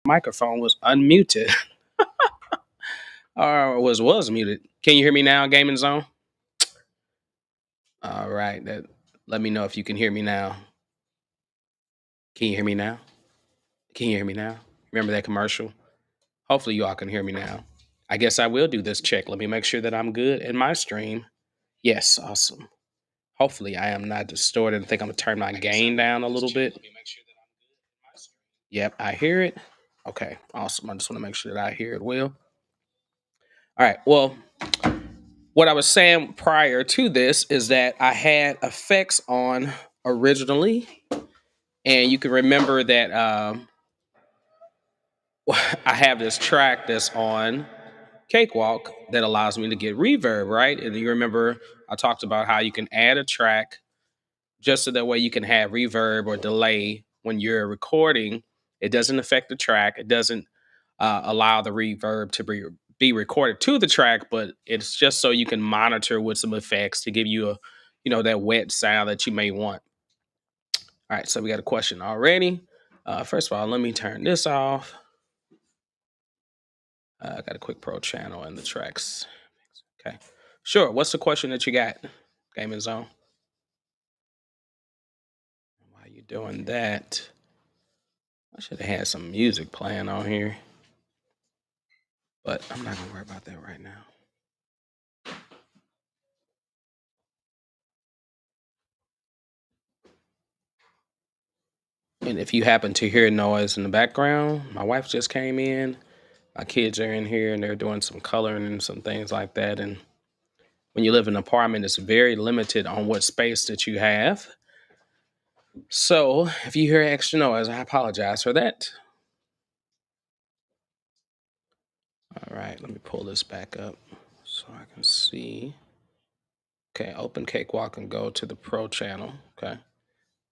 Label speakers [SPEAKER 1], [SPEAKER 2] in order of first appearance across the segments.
[SPEAKER 1] Microphone was unmuted or was muted. Can you hear me now, Gaming Zone? All right. Let me know if you can hear me now. Can you hear me now? Can you hear me now? Remember that commercial? Hopefully you all can hear me now. I guess I will do this check. Let me make sure that I'm good in my stream. Yes, awesome. Hopefully I am not distorted. I think I'm gonna turn my gain down a little bit. Yep, I hear it. Okay, awesome. I just want to make sure that I hear it well. All right. Well, what I was saying prior to this is that I had effects on originally, and you can remember that I have this track that's on Cakewalk that allows me to get reverb, right? And you remember I talked about how you can add a track just so that way you can have reverb or delay when you're recording. It doesn't affect the track. It doesn't allow the reverb to be recorded to the track, but it's just so you can monitor with some effects to give you a, that wet sound that you may want. All right, so we got a question already. First of all, let me turn this off. I got a quick pro channel and the tracks. Okay, sure. What's the question that you got, Gaming Zone? While you doing that, I should have had some music playing on here, but I'm not gonna worry about that right now. And if you happen to hear noise in the background, my wife just came in. My kids are in here and they're doing some coloring and some things like that. And when you live in an apartment, it's very limited on what space that you have. So if you hear extra noise, I apologize for that. All right, let me pull this back up so I can see. Okay, open Cakewalk and go to the Pro channel. Okay.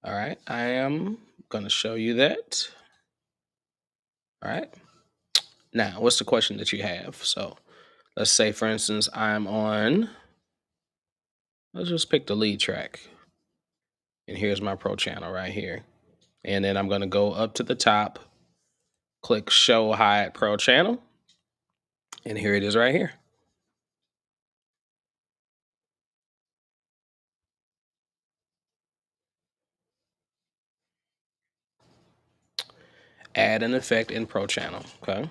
[SPEAKER 1] All right, I am going to show you that. All right. Now, what's the question that you have? So let's say, for instance, let's just pick the lead track. And here's my Pro channel right here. And then I'm going to go up to the top, click Show Hide Pro channel. And here it is right here. Add an effect in Pro channel. Okay.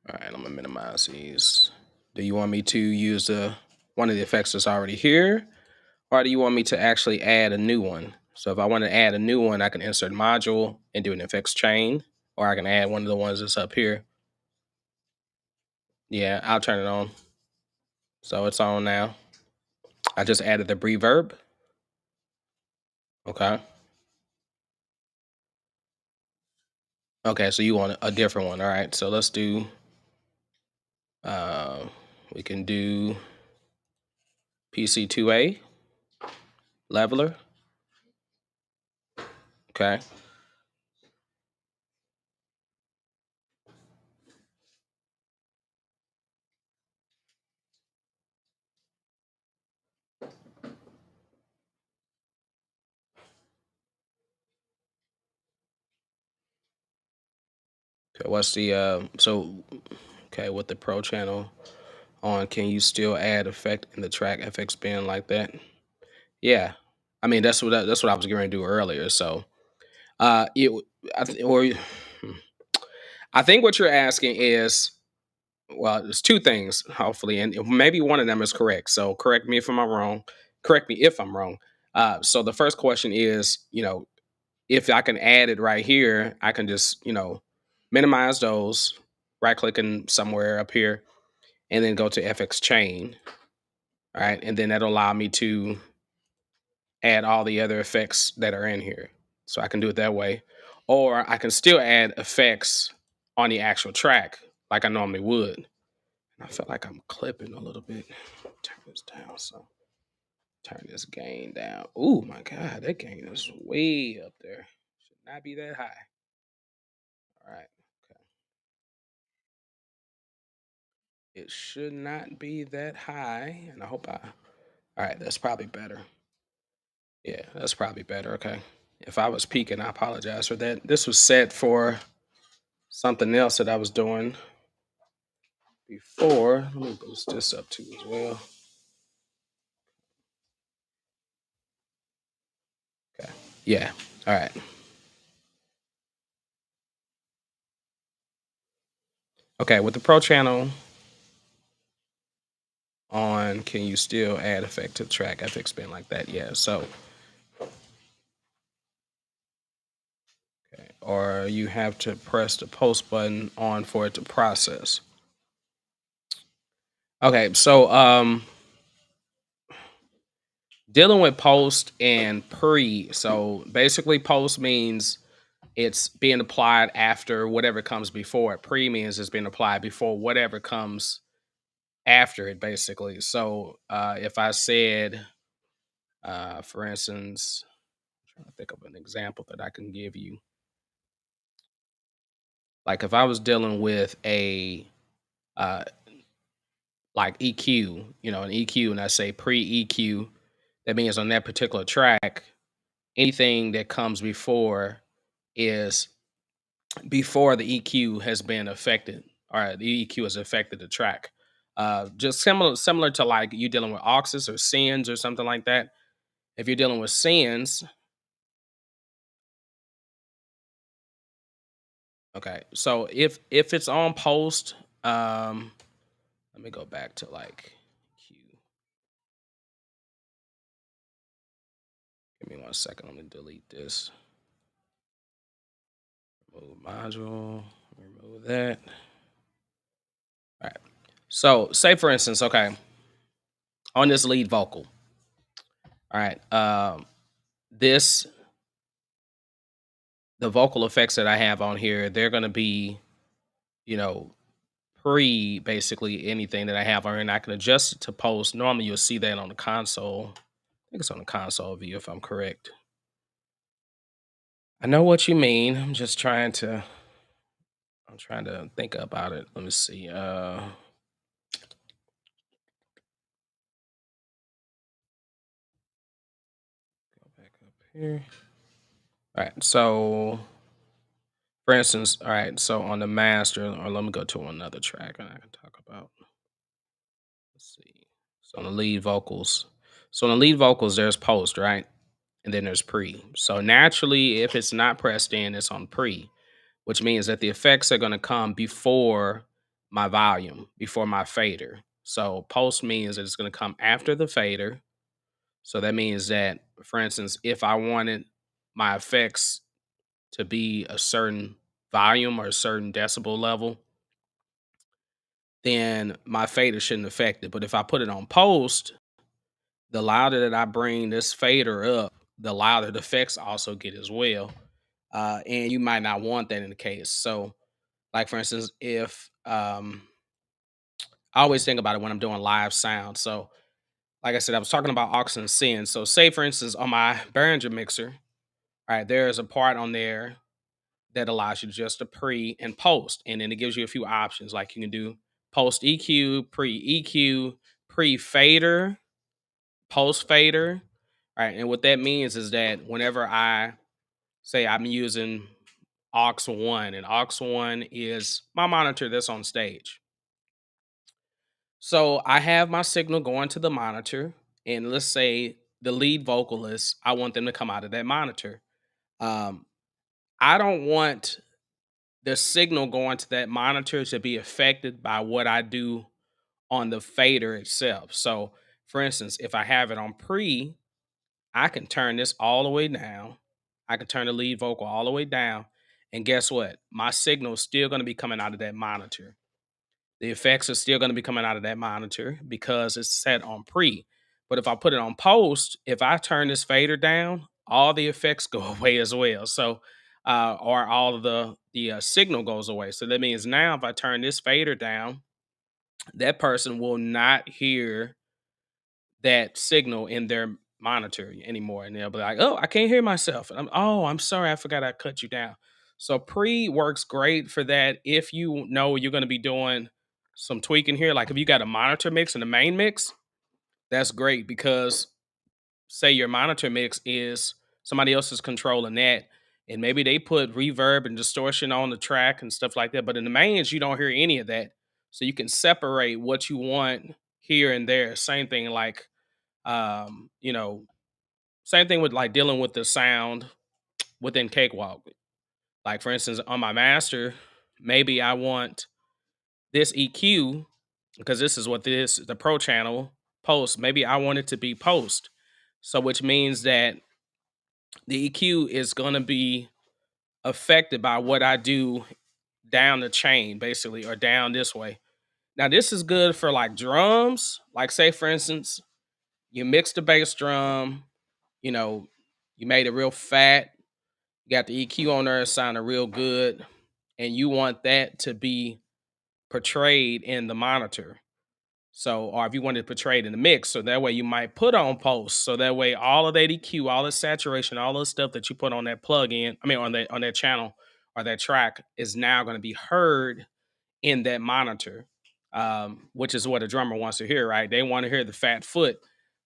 [SPEAKER 1] All right, I'm going to minimize these. Do you want me to use one of the effects that's already here? Or do you want me to actually add a new one? So if I want to add a new one, I can insert module and do an effects chain, or I can add one of the ones that's up here. Yeah, I'll turn it on. So it's on now. I just added the reverb. Okay. Okay, so you want a different one. All right, so let's do, we can do PC2A, leveler. Okay. Okay, what's the, okay, with the Pro channel on, can you still add effect in the track FX bin like that? Yeah. I mean, that's what I was going to do earlier. So, it, I th- or I think what you're asking is, well, there's two things, hopefully, and maybe one of them is correct. So correct me if I'm wrong. Correct me if I'm wrong. So the first question is, if I can add it right here, I can just, minimize those, right clicking somewhere up here, and then go to FX chain. All right. And then that'll allow me to add all the other effects that are in here. So I can do it that way. Or I can still add effects on the actual track like I normally would. I feel like I'm clipping a little bit. Turn this down. So turn this gain down. Oh my God, that gain is way up there. Should not be that high. All right. Okay. It should not be that high. And I hope all right, that's probably better. Yeah, that's probably better. Okay. If I was peaking, I apologize for that. This was set for something else that I was doing before. Let me boost this up too as well. Okay. Yeah. All right. Okay. With the Pro channel on, can you still add effect to the track FX spin like that? Yeah. So, okay. Or you have to press the post button on for it to process. Okay. So, dealing with post and pre. So basically, post means it's being applied after whatever comes before it. Pre means it's being applied before whatever comes after it, basically. So if I said, for instance, I'm trying to think of an example that I can give you. Like if I was dealing with a uh, like EQ, an EQ, and I say pre EQ, that means on that particular track, anything that comes before is before the EQ has been affected, or the EQ has affected the track. Just similar to like you dealing with auxes or sends or something like that. If you're dealing with sends, okay. So if it's on post, let me go back to like Q. Give me 1 second. Let me delete this. Remove module. Remove that. All right. So say for instance, okay, on this lead vocal. All right. This the vocal effects that I have on here, they're gonna be, you know, pre basically anything that I have on here, and I can adjust it to post. Normally you'll see that on the console. I think it's on the console view if I'm correct. I know what you mean. I'm trying to think about it. Let me see. Go back up here. All right. So for instance, all right, so on the master, or let me go to another track and I can talk about. Let's see. So on the lead vocals. So on the lead vocals, there's post, right? And then there's pre. So naturally, if it's not pressed in, it's on pre, which means that the effects are going to come before my volume, before my fader. So post means that it's going to come after the fader. So that means that, for instance, if I wanted my effects to be a certain volume or a certain decibel level, then my fader shouldn't affect it. But if I put it on post, the louder that I bring this fader up, the louder the effects also get as well. And you might not want that in the case. So, like for instance, if I always think about it when I'm doing live sound. So, like I said, I was talking about aux and send. So, say for instance, on my Behringer mixer, all right, there is a part on there that allows you just to pre and post, and then it gives you a few options. Like you can do post EQ, pre EQ, pre fader, post fader. All right, and what that means is that whenever I say I'm using aux 1, and aux 1 is my monitor that's on stage. So I have my signal going to the monitor, and let's say the lead vocalist, I want them to come out of that monitor. Um, I don't want the signal going to that monitor to be affected by what I do on the fader itself. So, for instance, if I have it on pre, I can turn this all the way down. I can turn the lead vocal all the way down. And guess what? My signal is still going to be coming out of that monitor. The effects are still going to be coming out of that monitor because it's set on pre. But if I put it on post, if I turn this fader down, all the effects go away as well. So, or all of the signal goes away. So that means now if I turn this fader down, that person will not hear that signal in their monitor anymore, and they'll be like, "Oh, I can't hear myself." And I'm sorry, I forgot I cut you down. So pre works great for that if you know you're going to be doing some tweaking here. Like if you got a monitor mix and a main mix, that's great because say your monitor mix is somebody else is controlling that, and maybe they put reverb and distortion on the track and stuff like that. But in the mains, you don't hear any of that, so you can separate what you want here and there. Same thing, like you know, same thing with like dealing with the sound within Cakewalk. Like for instance, on my master, maybe I want this EQ because this is what this the pro channel post. Maybe I want it to be post, so which means that the EQ is going to be affected by what I do down the chain, basically, or down this way. Now, this is good for like drums. Like, say for instance, you mix the bass drum, you know, you made it real fat, you got the EQ on there, it sounded real good, and you want that to be portrayed in the monitor. So, or if you wanted to portray it in the mix, so that way you might put on post. So that way all of that EQ, all the saturation, all the stuff that you put on that plug in, I mean on that channel or that track is now going to be heard in that monitor, which is what a drummer wants to hear, right? They want to hear the fat foot.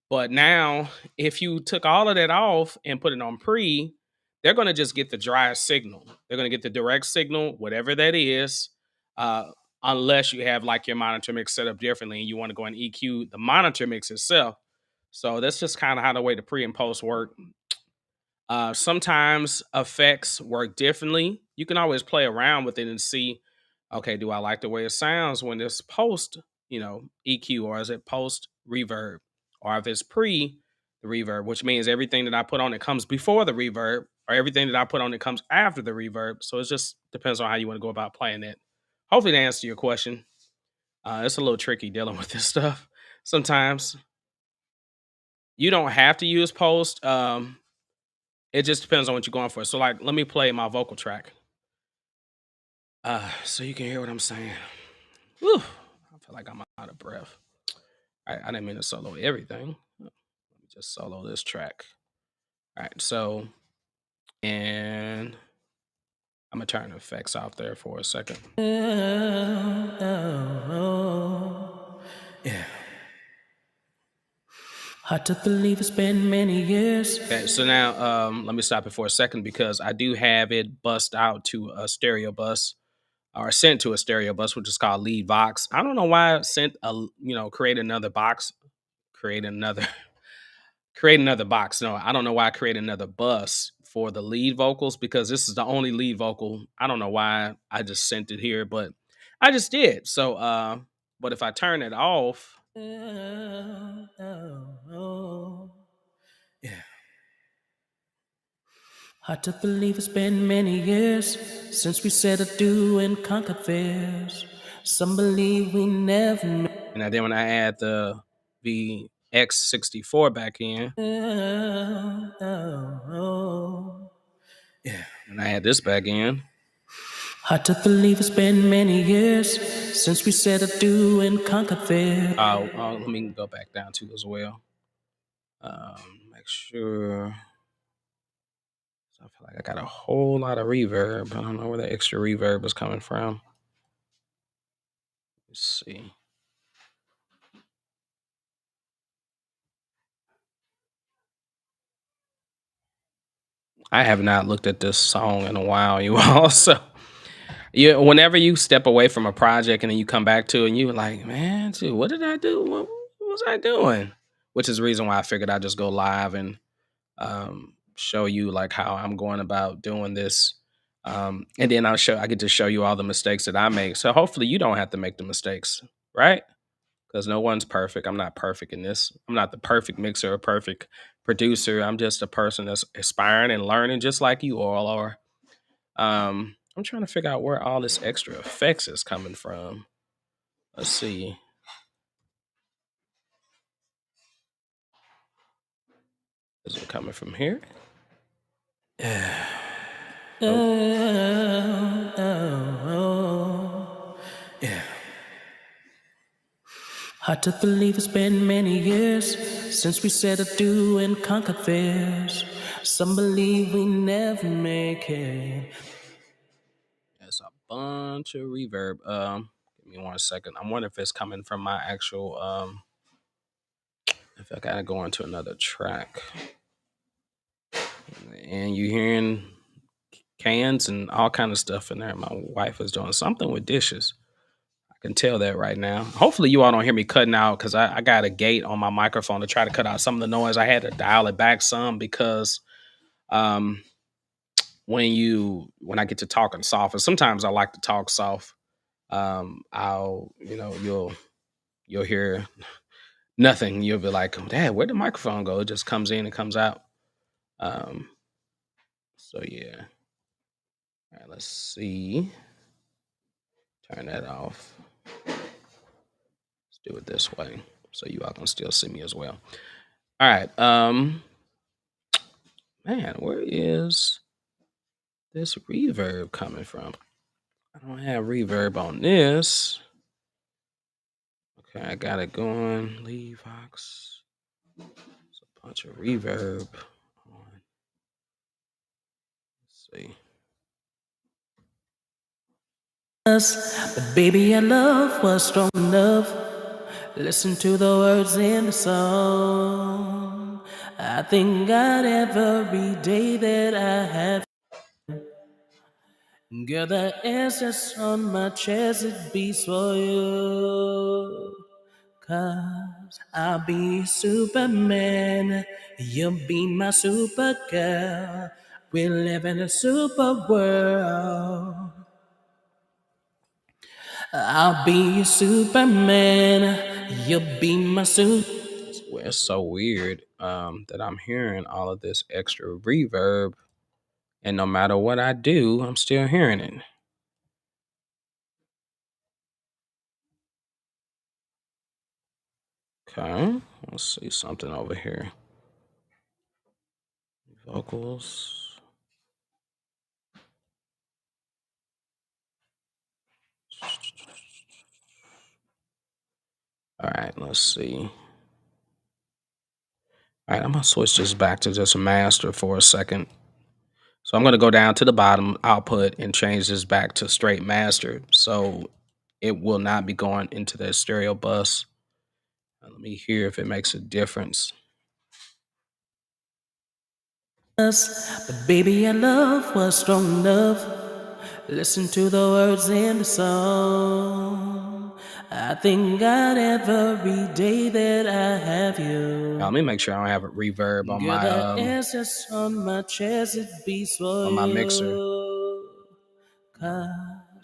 [SPEAKER 1] But now, if you took all of that off and put it on pre, they're going to just get the dry signal. They're going to get the direct signal, whatever that is, uh, unless you have like your monitor mix set up differently and you want to go and EQ the monitor mix itself. So that's just kind of how the way the pre and post work. Sometimes effects work differently. You can always play around with it and see, okay, do I like the way it sounds when it's post, EQ, or is it post reverb, or if it's pre the reverb, which means everything that I put on it comes before the reverb, or everything that I put on it comes after the reverb. So it just depends on how you want to go about playing it. Hopefully, to answer your question, it's a little tricky dealing with this stuff. Sometimes you don't have to use post. It just depends on what you're going for. So, like, let me play my vocal track, so you can hear what I'm saying. Whew, I feel like I'm out of breath. I didn't mean to solo everything. Let me just solo this track. All right, so and I'm gonna turn the effects off there for a second. Yeah. Hard to believe it's been many years. Okay, so now let me stop it for a second because I do have it bust out to a stereo bus or sent to a stereo bus, which is called lead box. I don't know why I sent create another box, create another, create another box. No, I don't know why I create another bus for the lead vocals because this is the only lead vocal. I don't know why I just sent it here, but I just did. So, but if I turn it off, yeah. Hard to believe it's been many years since we said adieu and conquered fears. Some believe we never met. And then when I add the VX64 back in, yeah, and I add this back in. Hard to believe it's been many years since we said adieu and conquered fears. Let me go back down to as well. Make sure. I feel like I got a whole lot of reverb. I don't know where the extra reverb is coming from. Let's see. I have not looked at this song in a while, you all. So, whenever you step away from a project and then you come back to it and you're like, man, dude, what did I do? What was I doing? Which is the reason why I figured I'd just go live and show you like how I'm going about doing this. And then I get to show you all the mistakes that I make. So hopefully you don't have to make the mistakes, right? Because no one's perfect. I'm not perfect in this. I'm not the perfect mixer or perfect producer. I'm just a person that's aspiring and learning just like you all are. I'm trying to figure out where all this extra effects is coming from. Let's see. Is it coming from here? Yeah. Yeah. Hard to believe it's been many years since we said adieu and conquered fears. Some believe we never make it. There's a bunch of reverb. Give me 1 second. I wonder if it's coming from my actual if I gotta go into another track. and you hearing cans and all kind of stuff in there. My wife is doing something with dishes. I can tell that right now. Hopefully, you all don't hear me cutting out because I got a gate on my microphone to try to cut out some of the noise. I had to dial it back some because um, when I get to talking soft, and sometimes I like to talk soft. I'll you'll hear nothing. You'll be like, "Dad, where'd the microphone go?" It just comes in and comes out. Um, so yeah. All right, let's see. Turn that off. Let's do it this way so you all can still see me as well. All right. Man, where is this reverb coming from? I don't have reverb on this. Okay, I got it going. Leave Vox. There's a bunch of reverb on. Let's see.
[SPEAKER 2] But baby, your love was strong enough. Listen to the words in the song. I thank God every day that I have. Girl, the answers on my chest, it beats for you. Cause I'll be Superman, you'll be my super girl. We live in a super world. I'll be Superman, you'll be my super.
[SPEAKER 1] Well, it's so weird that I'm hearing all of this extra reverb, and no matter what I do, I'm still hearing it. Okay, let's see something over here. Vocals. All right, let's see. All right, I'm gonna switch this back to just master for a second. So I'm gonna go down to the bottom output and change this back to straight master. So it will not be going into the stereo bus. Let me hear if it makes a difference.
[SPEAKER 2] But baby, your love was strong enough. Listen to the words in the song. I thank God every day that I have
[SPEAKER 1] Now,
[SPEAKER 2] you.
[SPEAKER 1] let me make sure I don't have a reverb
[SPEAKER 2] Girl, the answers on my chest, it beats for
[SPEAKER 1] on my mixer.
[SPEAKER 2] you. Cause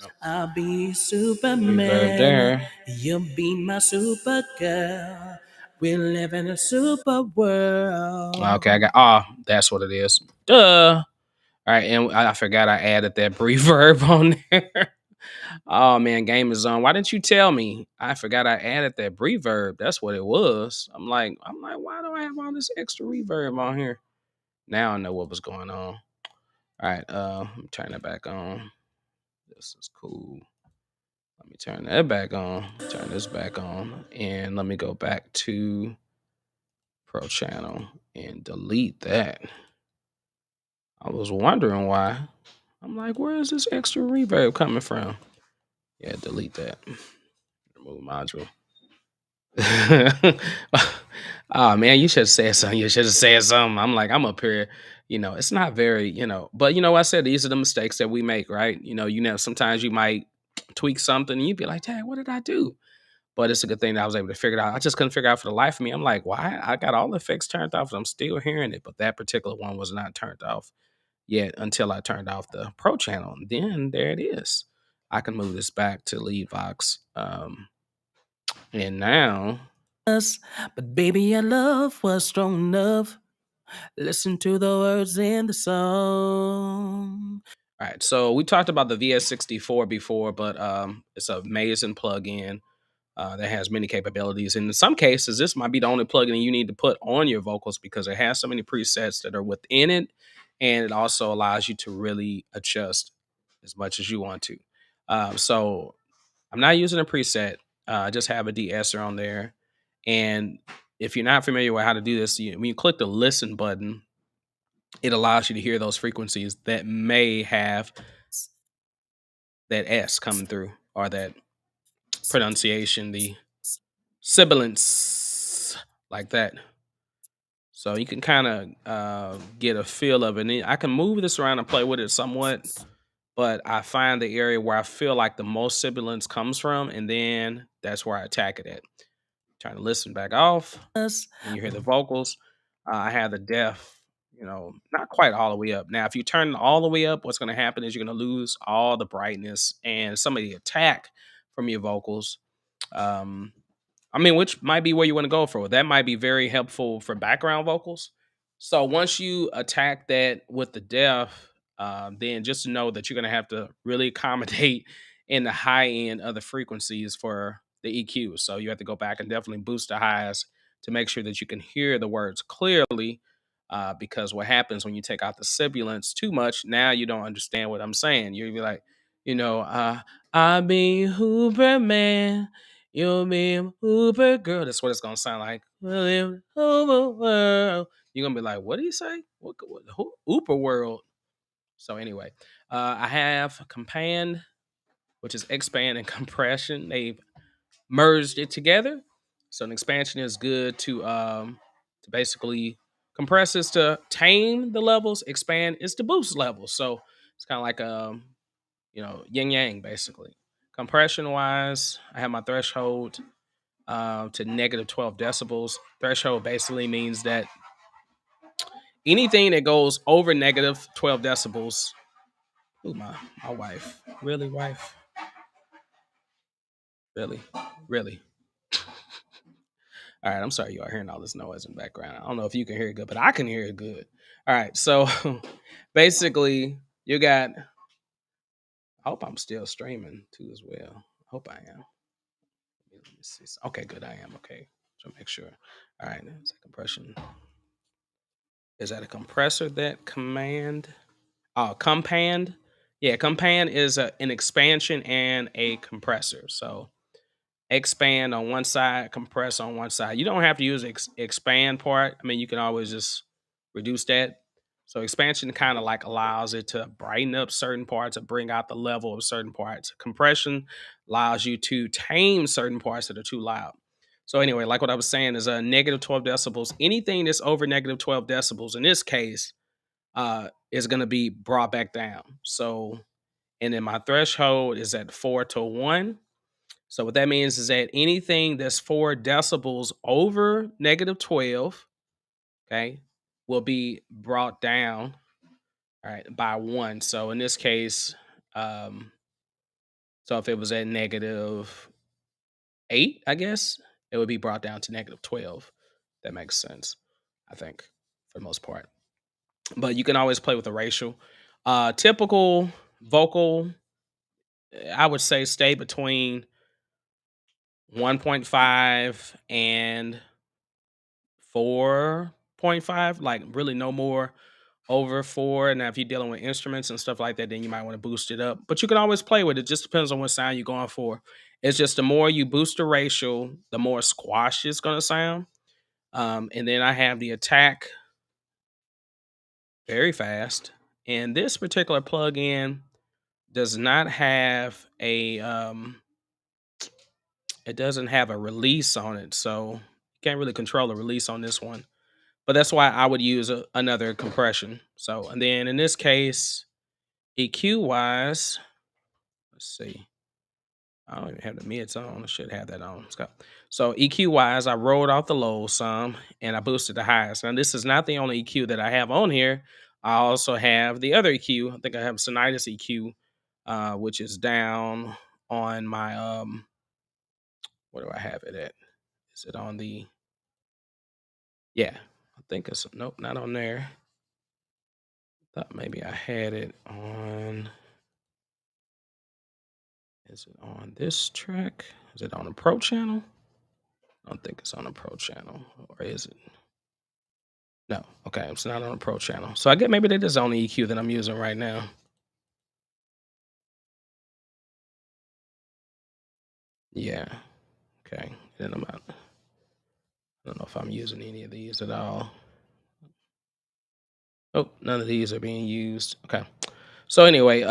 [SPEAKER 1] No,
[SPEAKER 2] I'll be
[SPEAKER 1] reverb
[SPEAKER 2] Superman,
[SPEAKER 1] there.
[SPEAKER 2] you'll be my super girl. We live in a super world.
[SPEAKER 1] Okay, I got. That's what it is. Duh. All right, and I forgot I added that reverb on there. Oh man, game is on. Why didn't you tell me? I forgot I added that reverb. That's what it was. I'm like, why do I have all this extra reverb on here? Now I know what was going on. All right, let me turn that back on. This is cool. Let me turn that back on. Turn this back on, and let me go back to Pro Channel and delete that. I was wondering why. I'm like, where is this extra reverb coming from? Yeah, delete that. Remove module. Oh man, you should have said something. You should have said something. I'm like, I'm up here. It's not very, but I said these are the mistakes that we make, right? Sometimes you might tweak something and you'd be like, Dad, what did I do? But it's a good thing that I was able to figure it out. I just couldn't figure out for the life of me. I'm like, why? I got all the effects turned off and I'm still hearing it, but that particular one was not turned off yet until I turned off the Pro channel. And then there it is. I can move this back to lead Vox. And now,
[SPEAKER 2] But baby, your love was strong enough. Listen to the words in the song.
[SPEAKER 1] all right. So we talked about the VS64 before, but it's an amazing plugin that has many capabilities. And in some cases, this might be the only plugin you need to put on your vocals because it has so many presets that are within it, and it also allows you to really adjust as much as you want to. So I'm not using a preset. I just have a de-esser on there. And if you're not familiar with how to do this, when you click the listen button, it allows you to hear those frequencies that may have that S coming through or that pronunciation, the sibilance, like that. So you can kind of get a feel of it. And I can move this around and play with it somewhat, but I find the area where I feel like the most sibilance comes from, and then that's where I attack it at. Trying to listen back off. When you hear the vocals, I have the depth, not quite all the way up. Now, if you turn it all the way up, what's going to happen is you're going to lose all the brightness and some of the attack from your vocals. Um, I mean, which might be where you want to go for. That might be very helpful for background vocals. So once you attack that with the depth, then just know that you're going to have to really accommodate in the high end of the frequencies for the EQ. So you have to go back and definitely boost the highs to make sure that you can hear the words clearly. Because what happens when you take out the sibilants too much, now you don't understand what I'm saying. You'll be like, I be Hooper man. You'll be a Uber girl. That's what it's gonna sound like. We'll live over world. You're gonna be like, what did he say? What who, Uber world? So anyway, I have compand, which is expand and compression. They've merged it together. So an expansion is good to basically compress is to tame the levels. Expand is to boost levels. So it's kind of like yin yang basically. Compression wise, I have my threshold to negative 12 decibels. Threshold basically means that anything that goes over negative 12 decibels. Ooh, my wife. Really, wife? Really? Really? All right, I'm sorry you are hearing all this noise in the background. I don't know if you can hear it good, but I can hear it good. All right, so basically, you got. I hope I'm still streaming too as well. I hope I am. Let me see. Okay, good. I am. Okay, so make sure. All right, it's a compression. Is that a compressor that command? Oh, compand. Yeah, compand is an expansion and a compressor. So expand on one side, compress on one side. You don't have to use expand part. I mean, you can always just reduce that. So expansion kind of like allows it to brighten up certain parts or bring out the level of certain parts. Compression allows you to tame certain parts that are too loud. So anyway, like what I was saying is a negative 12 decibels. Anything that's over negative 12 decibels in this case is going to be brought back down. So, and then my threshold is at 4 to 1. So what that means is that anything that's 4 decibels over negative 12, okay, will be brought down, all right, by 1. So in this case, um, so if it was at -8, I guess, it would be brought down to -12. That makes sense, I think, for the most part. But you can always play with the ratio. Typical vocal, I would say stay between 1.5 and 4.5, like really no more over 4. Now, if you're dealing with instruments and stuff like that, then you might want to boost it up. But you can always play with it. Just depends on what sound you're going for. It's just the more you boost the ratio, the more squash it's going to sound. And then I have the attack very fast. And this particular plugin does not have it doesn't have a release on it, so you can't really control a release on this one. But that's why I would use another compression. So, and then in this case, EQ wise, let's see. I don't even have the mids on. I should have that on. So EQ wise, I rolled off the low some and I boosted the highs. Now this is not the only EQ that I have on here. I also have the other EQ. I think I have Sonitis EQ, which is down on my where do I have it at? Is it on the yeah, I think it's nope, not on there. Thought maybe I had it on. Is it on this track? Is it on the pro channel? I don't think it's on the pro channel. Or is it? No. Okay, it's not on the pro channel. So I get maybe that is on the EQ that I'm using right now. Yeah. Okay. Then I'm out. I don't know if I'm using any of these at all. Oh, none of these are being used. Okay. So anyway,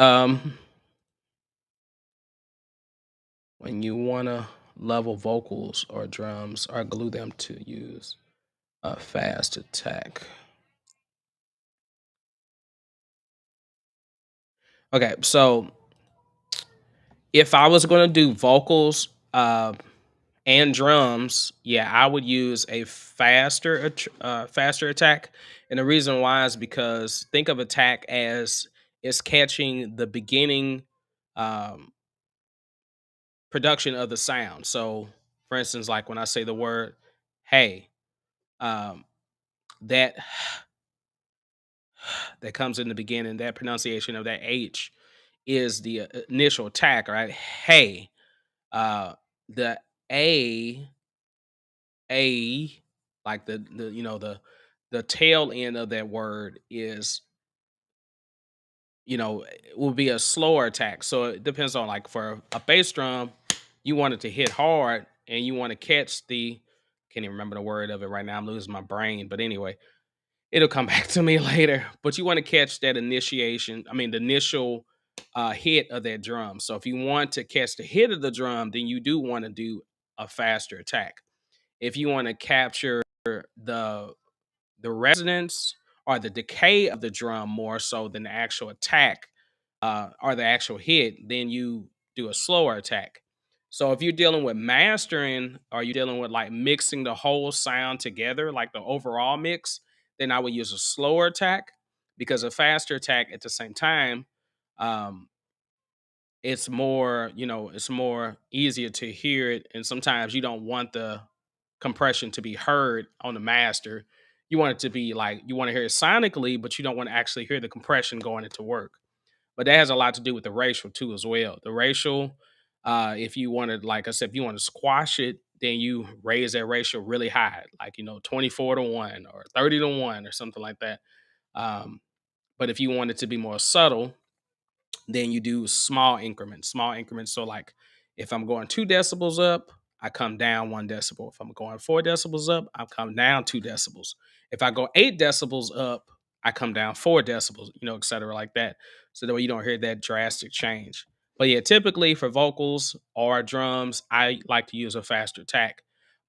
[SPEAKER 1] when you wanna level vocals or drums or glue them to use A fast attack. Okay, so if I was gonna do vocals and drums, yeah, I would use a faster attack, and the reason why is because think of attack as it's catching the beginning um, production of the sound. So, for instance, like when I say the word "hey," um, that that comes in the beginning, that pronunciation of that H is the initial attack, right? Hey, the A A, like the tail end of that word is, will be a slower attack. So it depends on, like, for a bass drum, you want it to hit hard and you want to catch the can't even remember the word of it right now. I'm losing my brain. But anyway, it'll come back to me later. But you want to catch that the initial hit of that drum. So if you want to catch the hit of the drum, then you do want to do a faster attack. If you want to capture the the resonance or the decay of the drum more so than the actual attack or the actual hit, then you do a slower attack. So if you're dealing with mastering or you're dealing with like mixing the whole sound together, like the overall mix, then I would use a slower attack, because a faster attack at the same time, um, it's more easier to hear it. And sometimes you don't want the compression to be heard on the master. You want it to be like, you want to hear it sonically, but you don't want to actually hear the compression going into work. But that has a lot to do with the racial too as well. The racial, if you want to, like I said, if you want to squash it, then you raise that ratio really high, like 24-1 or 30-1 or something like that. um, but if you want it to be more subtle, then you do small increments. So, like, if I'm going 2 decibels up, I come down 1 decibel. If I'm going 4 decibels up, I come down 2 decibels. If I go 8 decibels up, I come down 4 decibels, et cetera, like that. So that way you don't hear that drastic change. But yeah, typically for vocals or drums, I like to use a faster attack.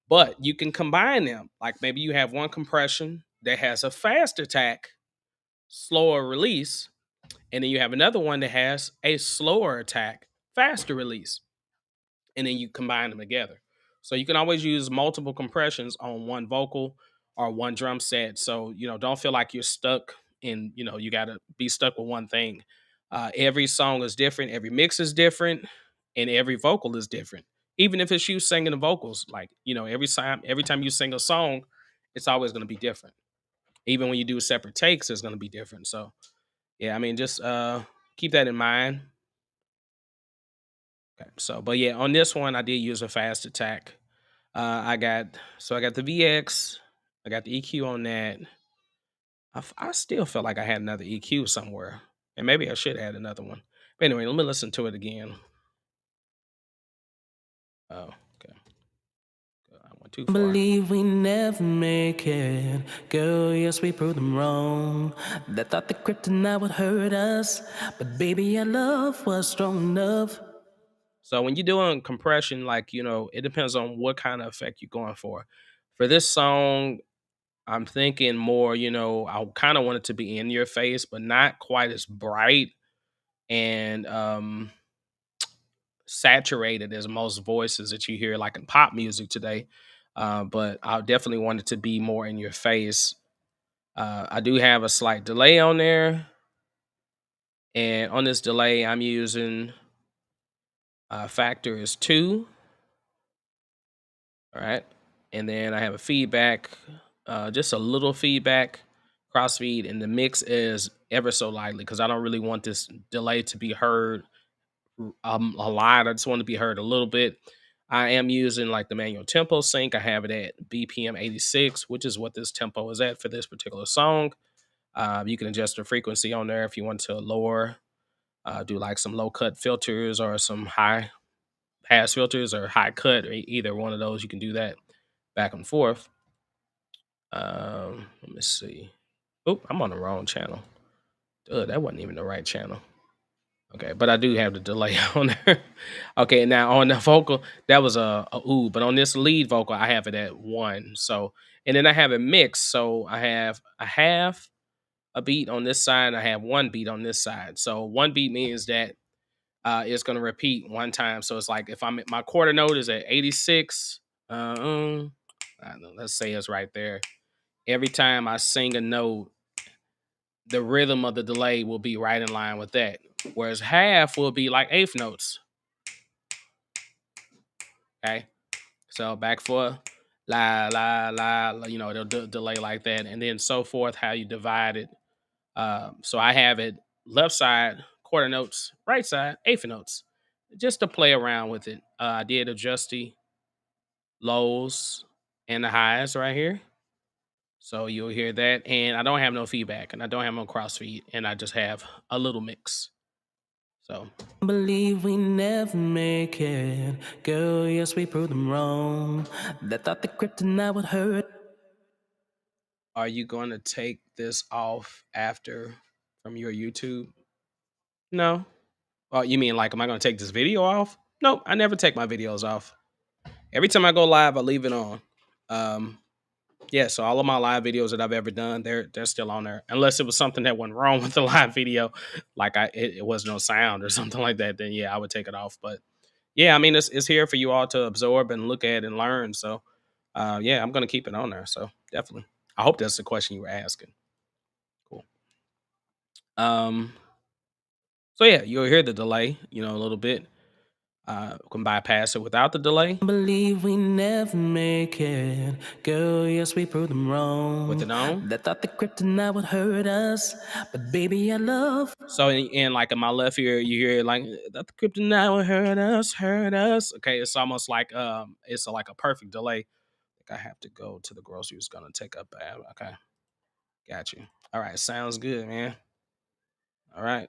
[SPEAKER 1] But you can combine them. Like maybe you have one compression that has a fast attack, slower release, and then you have another one that has a slower attack, faster release, and then you combine them together. So you can always use multiple compressions on one vocal or one drum set. So, don't feel like you're stuck in, you got to be stuck with one thing. Every song is different, every mix is different, and every vocal is different. Even if it's you singing the vocals, like, every time you sing a song, it's always going to be different. Even when you do separate takes, it's going to be different. So, yeah, I mean, just keep that in mind. Okay. So, but yeah, on this one, I did use a fast attack. I got the VX, I got the EQ on that. I still felt like I had another EQ somewhere, and maybe I should add another one. But anyway, let me listen to it again. Oh, okay. I went too far.
[SPEAKER 2] Believe we never make it. Girl, yes, we proved them wrong. They thought the kryptonite would hurt us. But baby, our love was strong enough.
[SPEAKER 1] So when you're doing compression, like, it depends on what kind of effect you're going for. For this song, I'm thinking more, I kind of want it to be in your face, but not quite as bright and saturated as most voices that you hear like in pop music today. But I definitely want it to be more in your face. I do have a slight delay on there, and on this delay, I'm using factor is 2. All right, and then I have a feedback, just a little feedback, crossfeed, and the mix is ever so lightly because I don't really want this delay to be heard a lot. I just want to be heard a little bit. I am using like the manual tempo sync. I have it at BPM 86, which is what this tempo is at for this particular song. You can adjust the frequency on there if you want to lower, do like some low cut filters or some high pass filters or high cut, or either one of those. You can do that back and forth. Let me see. Oh, I'm on the wrong channel. That wasn't even the right channel. Okay, but I do have the delay on there. Okay, now on the vocal, that was a ooh, but on this lead vocal, I have it at one. So, and then I have it mixed. So I have a half a beat on this side, I have one beat on this side. So one beat means that it's going to repeat one time. So it's like if I'm my quarter note is at 86, I don't know, let's say it's right there. Every time I sing a note, the rhythm of the delay will be right in line with that. Whereas half will be like eighth notes. Okay. So back for it'll delay like that. And then so forth, how you divide it. So I have it left side, quarter notes, right side, eighth notes, just to play around with it. I did adjust the lows and the highs right here. So you'll hear that. And I don't have no feedback and I don't have no crossfeed. And I just have a little mix. So
[SPEAKER 2] Believe we never make it. Girl, yes, we proved them wrong. They thought the kryptonite would hurt.
[SPEAKER 1] are you going to take this off after from your YouTube? No. Oh, you mean like, am I going to take this video off? Nope. I never take my videos off. Every time I go live, I leave it on. Um, Yeah, so all of my live videos that I've ever done, they're still on there. Unless it was something that went wrong with the live video, like it was no sound or something like that, then yeah, I would take it off. But yeah, I mean it's here for you all to absorb and look at and learn. So yeah, I'm gonna keep it on there. So definitely. I hope that's the question you were asking. Cool. Um so yeah, you'll hear the delay, a little bit. Can bypass it without the delay
[SPEAKER 2] Believe we never make it. Girl, yes, we proved them
[SPEAKER 1] with
[SPEAKER 2] wrong.
[SPEAKER 1] it on.
[SPEAKER 2] They thought the kryptonite would hurt us. But baby, I love.
[SPEAKER 1] So like in my left ear, you hear like that the kryptonite will hurt us. Okay, it's almost like it's like a perfect delay. I think I have to go to the grocery. It's gonna take up. Okay, got you. All right, sounds good, man. All right,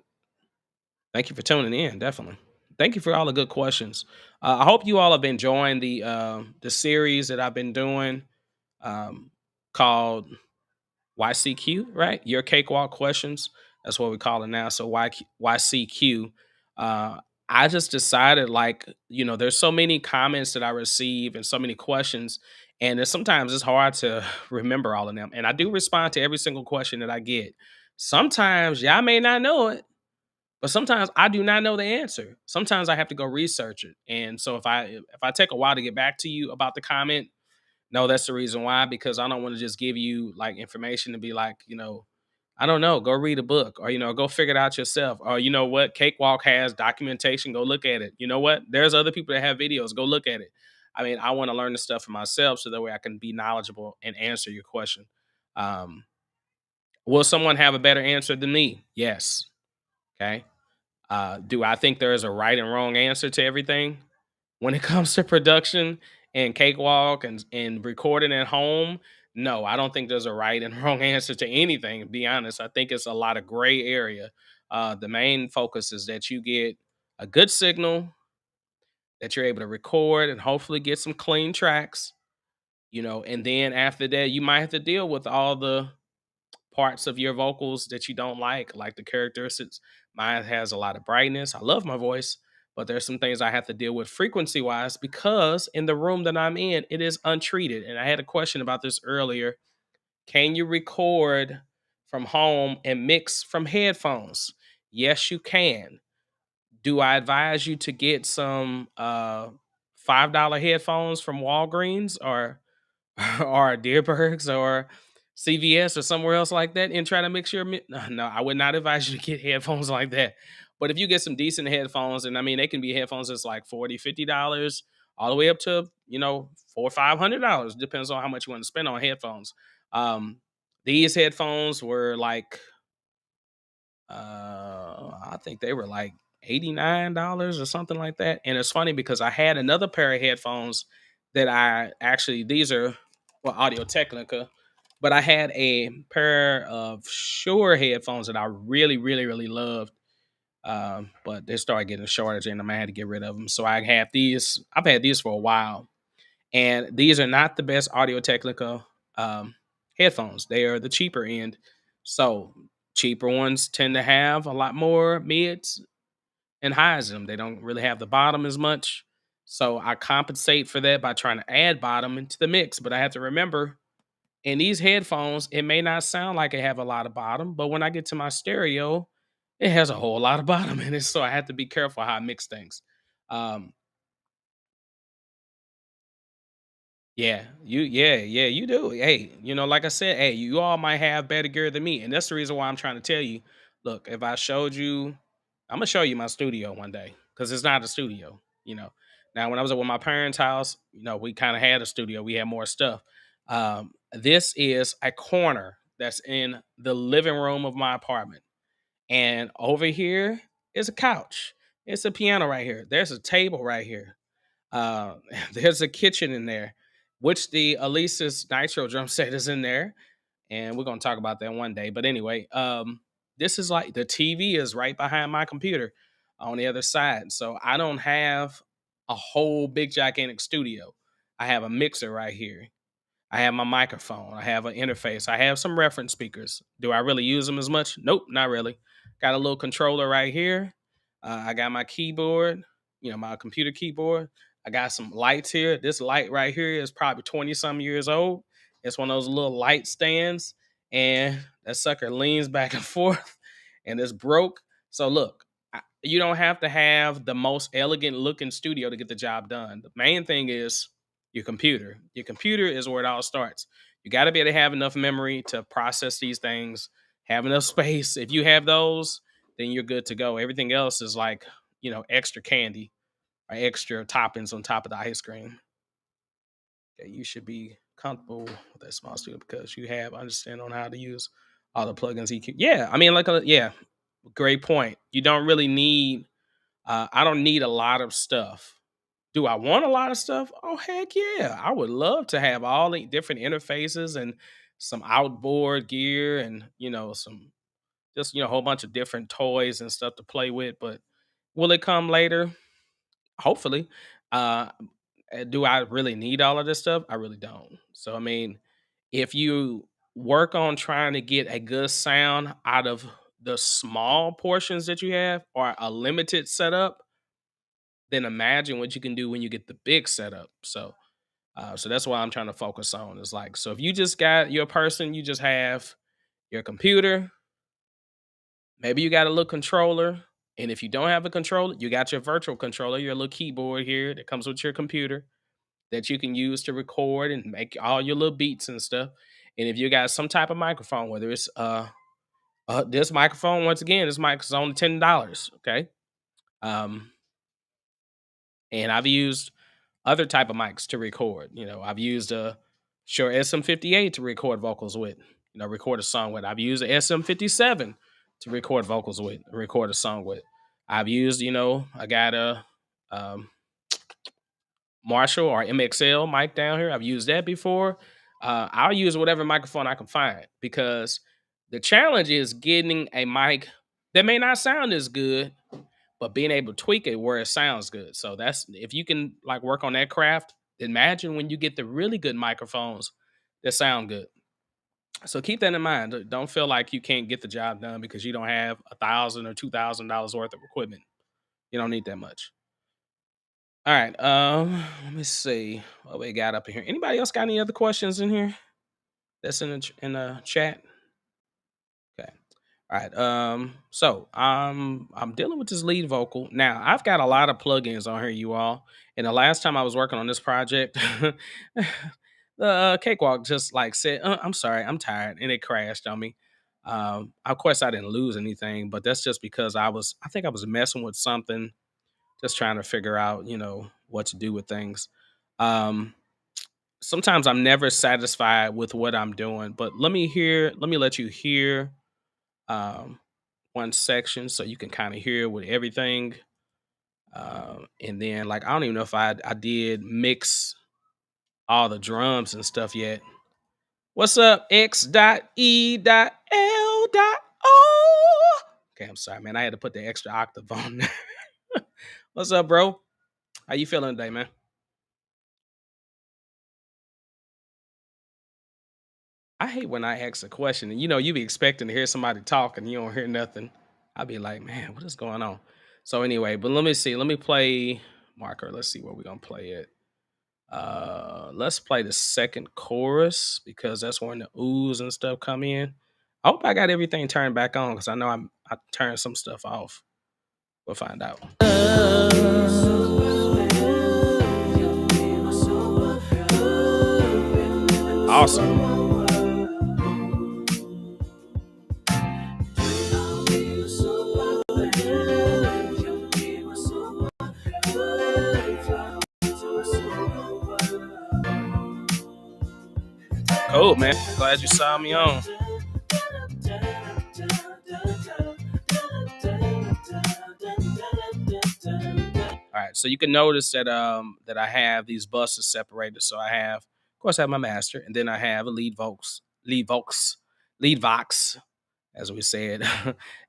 [SPEAKER 1] thank you for tuning in. Definitely, thank you for all the good questions. I hope you all have been enjoying the series that I've been doing, um, called YCQ, right? Your cakewalk questions. That's what we call it now. So YCQ. Uh, I just decided, like, there's so many comments that I receive and so many questions, and sometimes it's hard to remember all of them. And I do respond to every single question that I get. Sometimes y'all may not know it, but sometimes I do not know the answer. Sometimes I have to go research it. And so if I take a while to get back to you about the comment, no, that's the reason why, because I don't want to just give you like information to be like, I don't know, go read a book or, go figure it out yourself. Or, you know what, Cakewalk has documentation, go look at it. You know what? There's other people that have videos, go look at it. I mean, I want to learn the stuff for myself so that way I can be knowledgeable and answer your question. Um, will someone have a better answer than me? Yes. Okay. Do I think there is a right and wrong answer to everything? When it comes to production and Cakewalk and recording at home, no, I don't think there's a right and wrong answer to anything, to be honest. I think it's a lot of gray area. The main focus is that you get a good signal, that you're able to record and hopefully get some clean tracks, and then after that, you might have to deal with all the parts of your vocals that you don't like the characteristics. Mine has a lot of brightness. I love my voice, but there's some things I have to deal with frequency wise because in the room that I'm in, it is untreated. And I had a question about this earlier. Can you record from home and mix from headphones? Yes, you can. Do I advise you to get some $5 headphones from Walgreens or or Deerbergs or CVS or somewhere else like that and try to mix your no, no, I would not advise you to get headphones like that. But if you get some decent headphones, and I mean they can be headphones that's like 40, $50, all the way up to, four or $500. Depends on how much you want to spend on headphones. Um, these headphones were like I think they were like $89 or something like that. And it's funny because I had another pair of headphones that I actually these are well Audio Technica, but I had a pair of Shure headphones that I really, really, really loved. But they started getting a shortage and I had to get rid of them. So I have these, I've had these for a while. And these are not the best Audio Technica headphones. They are the cheaper end. So cheaper ones tend to have a lot more mids, and highs them. They don't really have the bottom as much. So I compensate for that by trying to add bottom into the mix. But I have to remember in these headphones, it may not sound like it have a lot of bottom, but when I get to my stereo, it has a whole lot of bottom in it. So I have to be careful how I mix things. Um, yeah, you do. Hey, like I said, hey, you all might have better gear than me. And that's the reason why I'm trying to tell you, look, if I showed you, I'm gonna show you my studio one day. Cause it's not a studio, you know. Now, when I was at my parents' house, we kind of had a studio, we had more stuff. This is a corner that's in the living room of my apartment. And over here is a couch. It's a piano right here. There's a table right here. uh, there's a kitchen in there, which the Alesis Nitro drum set is in there, and we're gonna talk about that one day. But anyway, this is like the TV is right behind my computer on the other side, so I don't have a whole big gigantic studio. I have a mixer right here. I have my microphone. I have an interface. I have some reference speakers. Do I really use them as much? Nope, not really. Got a little controller right here. I got my keyboard, my computer keyboard. I got some lights here. This light right here is probably 20 some years old. It's one of those little light stands, and that sucker leans back and forth, and it's broke. So, look, you don't have to have the most elegant looking studio to get the job done. The main thing is your computer. Your computer is where it all starts. You got to be able to have enough memory to process these things, have enough space. If you have those, then you're good to go. Everything else is like, extra candy or extra toppings on top of the ice cream. Okay, you should be comfortable with that small studio because you have understanding on how to use all the plugins. EQ. Yeah, I mean, yeah, great point. You don't really need. I don't need a lot of stuff. Do I want a lot of stuff? Oh heck yeah! I would love to have all the different interfaces and some outboard gear and some just a whole bunch of different toys and stuff to play with. But will it come later? Hopefully. Uh, do I really need all of this stuff? I really don't. So I mean, if you work on trying to get a good sound out of the small portions that you have or a limited setup, then imagine what you can do when you get the big setup. So that's why I'm trying to focus on is like, so if you just got your person, you just have your computer, maybe you got a little controller. And if you don't have a controller, you got your virtual controller, your little keyboard here that comes with your computer that you can use to record and make all your little beats and stuff. And if you got some type of microphone, whether it's this microphone, once again, this mic is only $10. Okay. Um, and I've used other type of mics to record. I've used a Shure SM58 to record vocals with, record a song with. I've used a SM57 to record vocals with, record a song with. I've used, I got a um, Marshall or MXL mic down here. I've used that before. I'll use whatever microphone I can find because the challenge is getting a mic that may not sound as good, but being able to tweak it where it sounds good. So that's if you can like work on that craft, imagine when you get the really good microphones that sound good. So keep that in mind. Don't feel like you can't get the job done because you don't have $1,000 or $2,000 worth of equipment. You don't need that much. All right. Let me see what we got up in here. Anybody else got any other questions in here? That's in the chat. Okay. All right. So I'm dealing with this lead vocal. Now, I've got a lot of plugins on here, you all. And the last time I was working on this project, the Cakewalk just like said, I'm sorry, I'm tired, and it crashed on me. Of course I didn't lose anything, but that's just because I think I was messing with something, just trying to figure out, what to do with things. Um Sometimes I'm never satisfied with what I'm doing, but let me let you hear um one section so you can kind of hear with everything. And then like I don't even know if I did mix all the drums and stuff yet. What's up, X dot E dot L dot O? Okay, I'm sorry, man. I had to put the extra octave on there. What's up, bro? How you feeling today, man? I hate when I ask a question and you be expecting to hear somebody talk and you don't hear nothing. I'll be like, man, what is going on? So anyway, but let me see. Let me play marker. Let's see where we're gonna play it. Let's play the second chorus because that's when the oohs and stuff come in. I hope I got everything turned back on because I know I turned some stuff off. We'll find out. Awesome. Cool, man. Glad you saw me on. All right, so you can notice that I have these buses separated. So I have, of course, I have my master, and then I have a lead vox, as we said,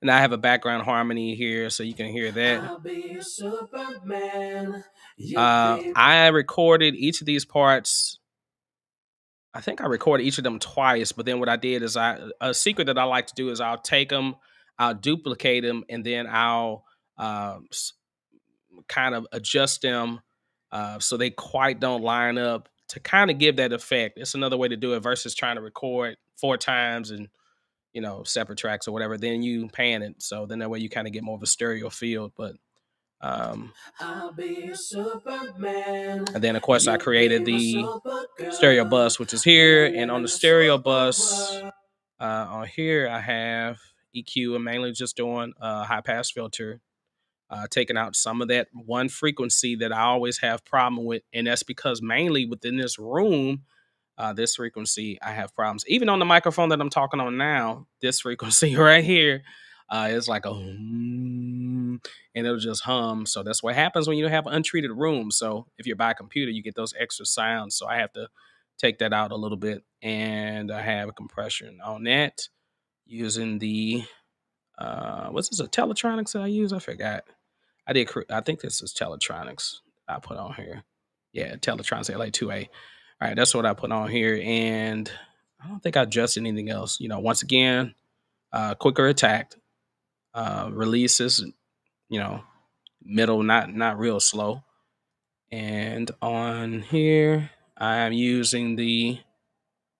[SPEAKER 1] and I have a background harmony here, so you can hear that. I'll be a Superman. I recorded each of these parts. I think I recorded each of them twice, but then what I did is a secret that I like to do is I'll take them, I'll duplicate them, and then I'll kind of adjust them so they quite don't line up to kind of give that effect. It's another way to do it versus trying to record 4 times and separate tracks or whatever. Then you pan it, so then that way you kind of get more of a stereo field. But I'll be a Superman. And then of course I created the stereo bus, which is here, and on the stereo bus on here I have EQ and mainly just doing a high pass filter, taking out some of that one frequency that I always have problem with, and that's because mainly within this room, this frequency I have problems. Even on the microphone that I'm talking on now, this frequency right here is like a and it'll just hum. So that's what happens when you have an untreated room. So if you're by a computer, you get those extra sounds. So I have to take that out a little bit, and I have a compression on that using the what's this, a Teletronics that I use? I forgot. I think this is Teletronics I put on here. Yeah, Teletronics LA2A. All right, that's what I put on here, and I don't think I adjusted anything else. Once again, quicker attack, releases, you know, middle, not real slow. And on here, I am using the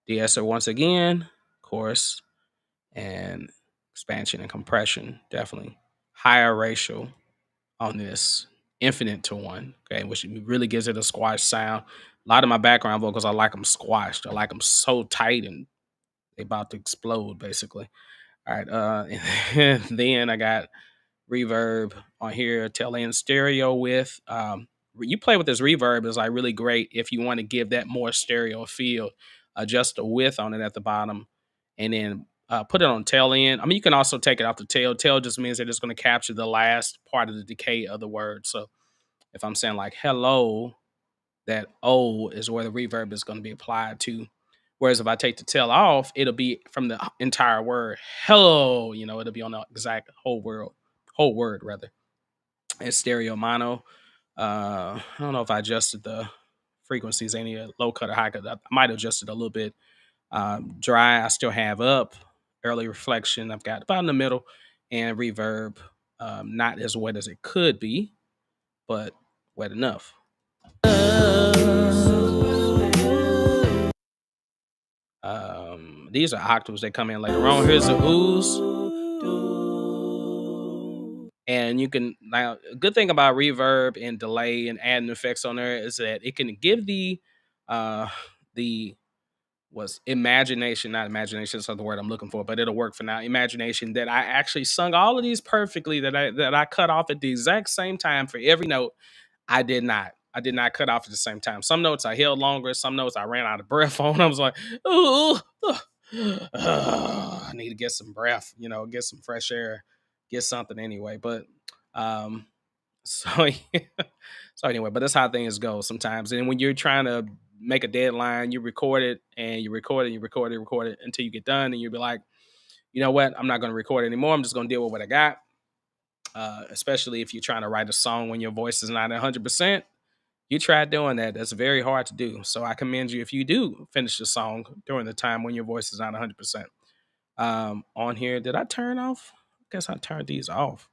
[SPEAKER 1] de-esser once again, of course, and expansion and compression, definitely higher ratio on this, infinite to 1, okay, which really gives it a squash sound. A lot of my background vocals, I like them squashed. I like them so tight and they about to explode, basically. All right, and then I got reverb on here, tail end stereo with. You play with this reverb is like really great if you want to give that more stereo feel. Adjust the width on it at the bottom, and then put it on tail end. I mean, you can also take it off the tail. Tail just means that it's going to capture the last part of the decay of the word. So if I'm saying like hello, that O is where the reverb is going to be applied to. Whereas if I take the tail off, it'll be from the entire word. Hello, it'll be on the exact whole word rather. And stereo mono. I don't know if I adjusted the frequencies, any low cut or high cut. I might have adjusted a little bit. Dry, I still have up. Early reflection, I've got about in the middle, and reverb, not as wet as it could be, but wet enough. These are octaves that come in later on. Here's the ooze. And you can now, a good thing about reverb and delay and adding effects on there is that it can give the was imagination, not imagination, that's not the word I'm looking for, but it'll work for now. Imagination that I actually sung all of these perfectly, that I cut off at the exact same time for every note. I did not. I did not cut off at the same time. Some notes I held longer. Some notes I ran out of breath on. I was like, ooh, I need to get some breath, get some fresh air, get something anyway. But um, so so anyway, but that's how things go sometimes. And when you're trying to make a deadline, you record it and you record it, you record it, record it until you get done, and you'll be like, you know what? I'm not going to record anymore. I'm just going to deal with what I got. Especially if you're trying to write a song when your voice is not 100%. You try doing that. That's very hard to do. So I commend you if you do finish the song during the time when your voice is not 100%. On here, did I turn off? I guess I turned these off.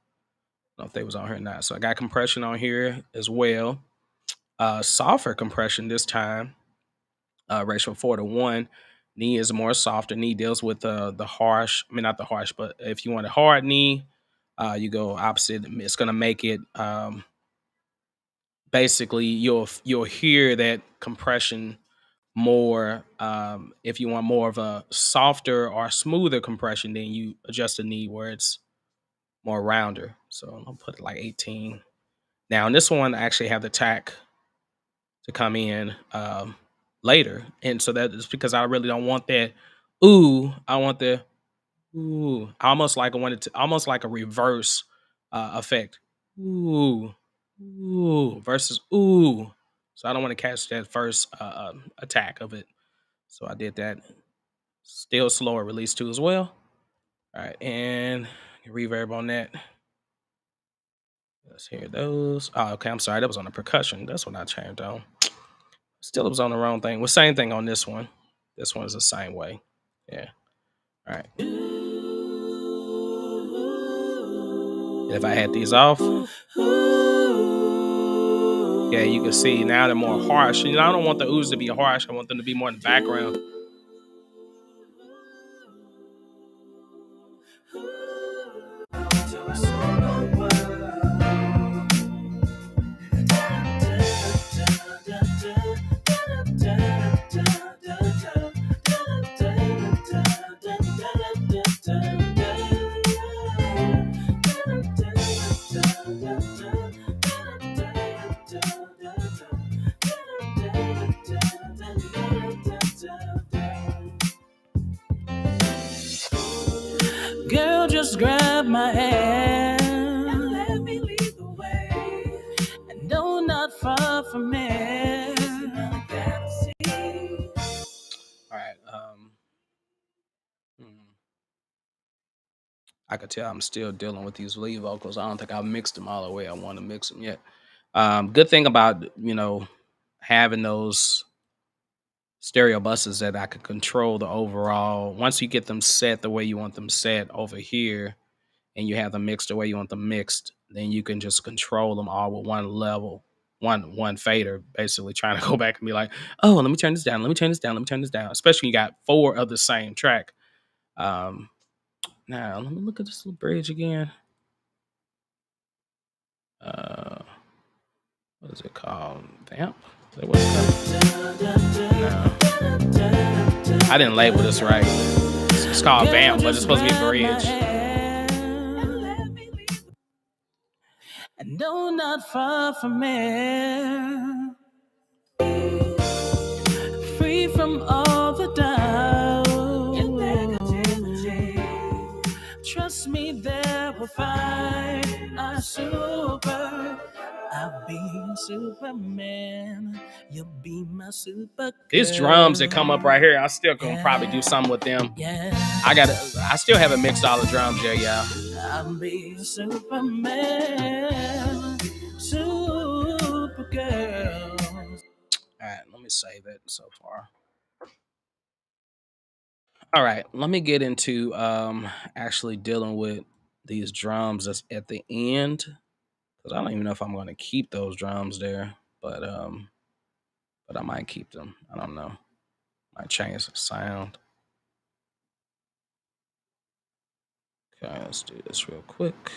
[SPEAKER 1] know if they was on here or not. So I got compression on here as well. Softer compression this time. Ratio 4-to-1. Knee is more softer. Knee deals with the harsh. I mean, not the harsh, but if you want a hard knee, you go opposite. It's gonna make it basically you'll hear that compression more. If you want more of a softer or smoother compression, then you adjust the knee where it's more rounder. So I'll put it like 18. Now in this one, I actually have the tack to come in later, and so that is because I really don't want that. Ooh, I want the ooh. I want it to almost like a reverse effect. Ooh, ooh versus ooh. So I don't want to catch that first attack of it. So I did that. Still slower release too as well. All right, and reverb on that. Let's hear those. Oh, okay. I'm sorry. That was on the percussion. That's what I changed on. Still, it was on the wrong thing. Well, same thing on this one. This one is the same way. Yeah. All right. And if I had these off, yeah, you can see now they're more harsh. You know, I don't want the oohs to be harsh. I want them to be more in the background.
[SPEAKER 2] Girl, just grab my hand and let me lead the way. And no, not far from me.
[SPEAKER 1] All right. I could tell I'm still dealing with these lead vocals. I don't think I've mixed them all the way I want to mix them yet. Good thing about having those stereo buses that I could control the overall. Once you get them set the way you want them set over here, and you have them mixed the way you want them mixed, then you can just control them all with one level, one fader, basically trying to go back and be like, oh, let me turn this down, let me turn this down, let me turn this down. Especially when you got 4 of the same track. Now let me look at this little bridge again. What is it called? Vamp? Is that what it's called? No. I didn't label this right. It's called Vamp, but it's supposed to be bridge.
[SPEAKER 2] And no, not far from me. Free from all the doubt and negativity. Trust me, there we'll find a super. I'll be your Superman. You'll be my super.
[SPEAKER 1] These drums that come up right here, I still gonna probably do something with them.
[SPEAKER 2] Yeah.
[SPEAKER 1] I still haven't mixed all the drums yet, y'all.
[SPEAKER 2] I'll be your Superman. Supergirl.
[SPEAKER 1] All right, let me save it so far. All right, let me get into actually dealing with these drums that's at the end, because I don't even know if I'm going to keep those drums there, but I might keep them. I don't know. Might change the sound. Okay, let's do this real quick.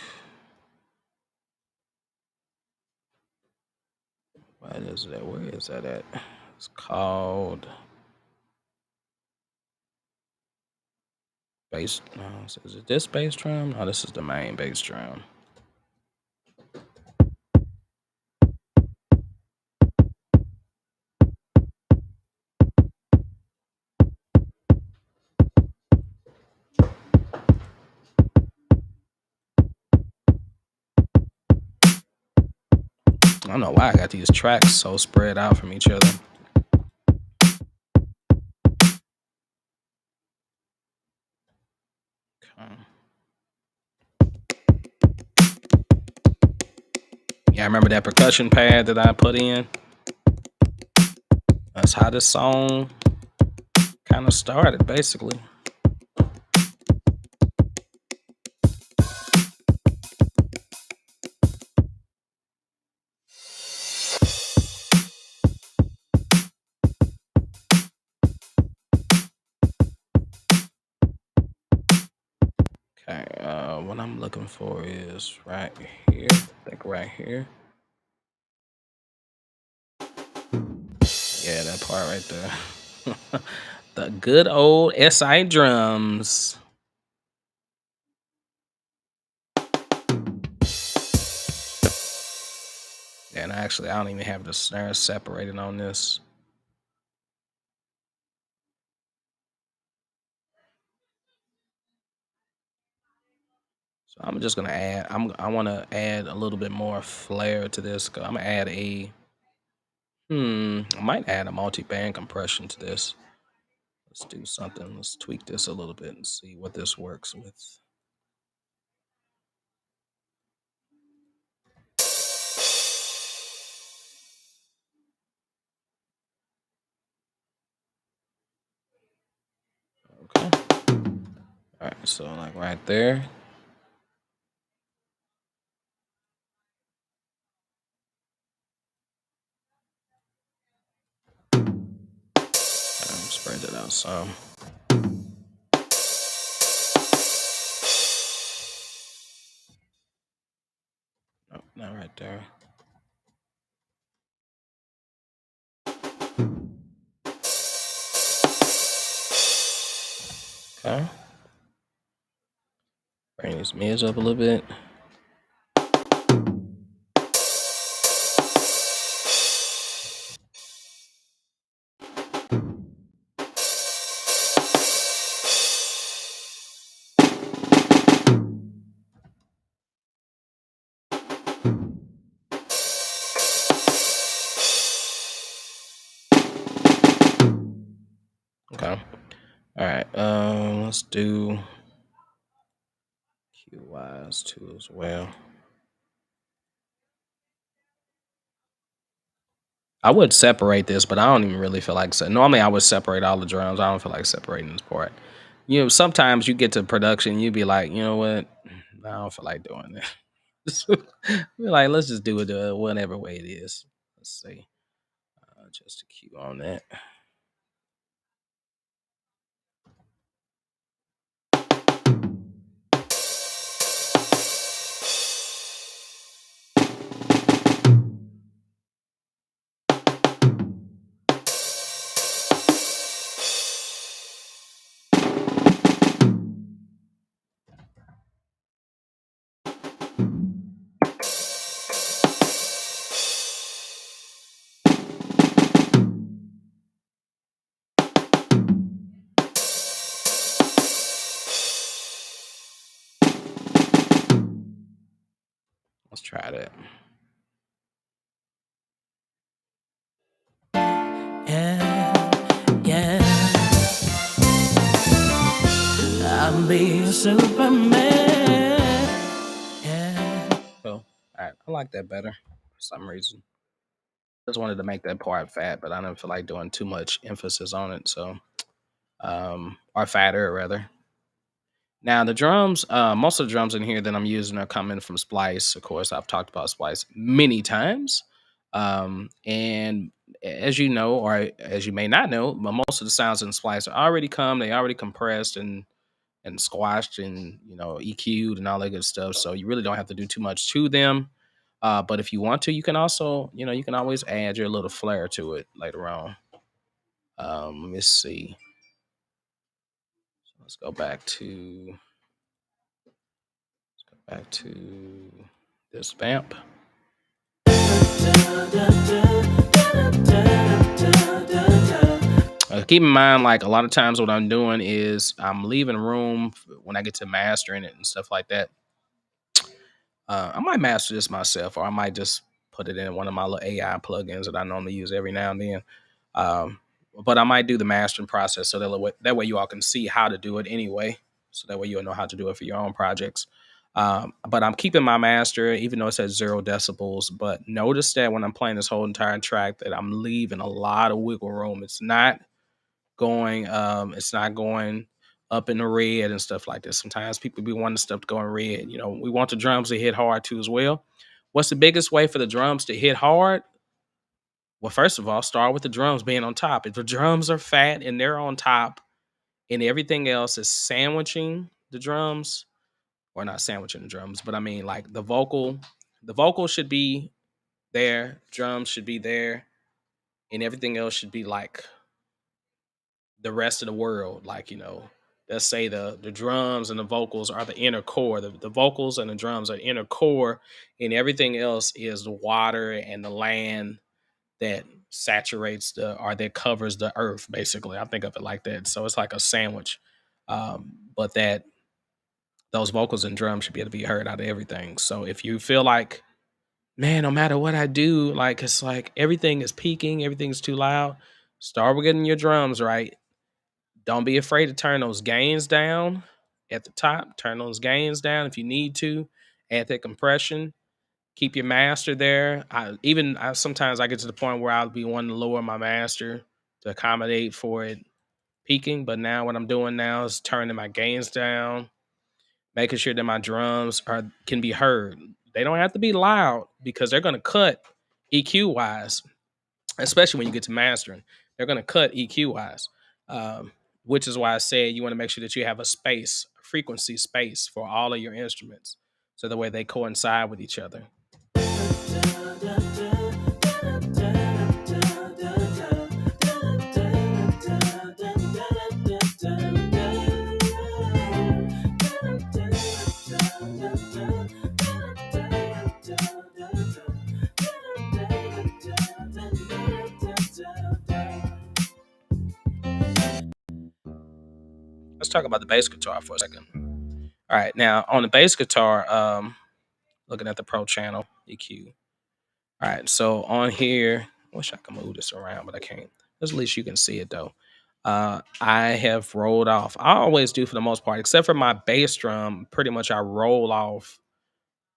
[SPEAKER 1] What is that? Where is that at? It's called bass. No, is it this bass drum? No, this is the main bass drum. I don't know why I got these tracks so spread out from each other. Okay. Yeah, I remember that percussion pad that I put in. That's how this song kind of started, basically. what I'm looking for is right here. I think right here. Yeah, that part right there. The good old SI drums. And actually, I don't even have the snare separated on this. So I'm just gonna add. I want to add a little bit more flair to this. I'm gonna add a. I might add a multi-band compression to this. Let's do something. Let's tweak this a little bit and see what this works with. Okay. All right. So like right there. Spread it out some. No, not right there. Okay. Bring these mids up a little bit. Okay. All right. Let's do QYs too as well. I would separate this, but I don't even really feel like normally I would separate all the drums. I don't feel like separating this part. Sometimes you get to production, you'd be like, you know what? I don't feel like doing this. We're like, let's just do it whatever way it is. Let's see. Just a cue on that. Let's try that.
[SPEAKER 2] Yeah, yeah. I'll be a Superman. Yeah.
[SPEAKER 1] So, all right, I like that better for some reason. Just wanted to make that part fat, but I don't feel like doing too much emphasis on it. So, or fatter rather. Now the drums, most of the drums in here that I'm using are coming from Splice. Of course, I've talked about Splice many times. And as you know, or as you may not know, but most of the sounds in Splice are already they already compressed and squashed and EQ'd and all that good stuff. So you really don't have to do too much to them. But if you want to, you can also, you can always add your little flair to it later on. Let me see. So let's go back to this vamp. Keep in mind, like a lot of times, what I'm doing is I'm leaving room when I get to mastering it and stuff like that. I might master this myself, or I might just put it in one of my little AI plugins that I normally use every now and then. Um, but I might do the mastering process so that way you all can see how to do it anyway. So that way you'll know how to do it for your own projects. But I'm keeping my master, even though it says 0 decibels. But notice that when I'm playing this whole entire track, that I'm leaving a lot of wiggle room. It's not going up in the red and stuff like this. Sometimes people be wanting stuff to go in red. We want the drums to hit hard too as well. What's the biggest way for the drums to hit hard? Well, first of all, start with the drums being on top. If the drums are fat and they're on top and everything else is sandwiching the drums, or not sandwiching the drums, but I mean like the vocal should be there, drums should be there, and everything else should be like the rest of the world. Like, let's say the drums and the vocals are the inner core. The vocals and the drums are the inner core, and everything else is the water and the land that saturates the or that covers the earth, basically. I think of it like that. So it's like a sandwich. But that those vocals and drums should be able to be heard out of everything. So if you feel like, man, no matter what I do, like it's like everything is peaking, everything's too loud, start with getting your drums right. Don't be afraid to turn those gains down at the top. Turn those gains down if you need to. Add that compression. Keep your master there. Sometimes I get to the point where I'll be wanting to lower my master to accommodate for it peaking. But now what I'm doing now is turning my gains down, making sure that my drums can be heard. They don't have to be loud because they're gonna cut EQ wise, especially when you get to mastering. They're gonna cut EQ wise, which is why I said you want to make sure that you have a frequency space for all of your instruments, so the way they coincide with each other. Let's talk about the bass guitar for a second. All right, now on the bass guitar, looking at the Pro channel EQ. All right, so on here, I wish I could move this around, but I can't. At least you can see it though. I have rolled off. I always do for the most part, except for my bass drum. Pretty much, I roll off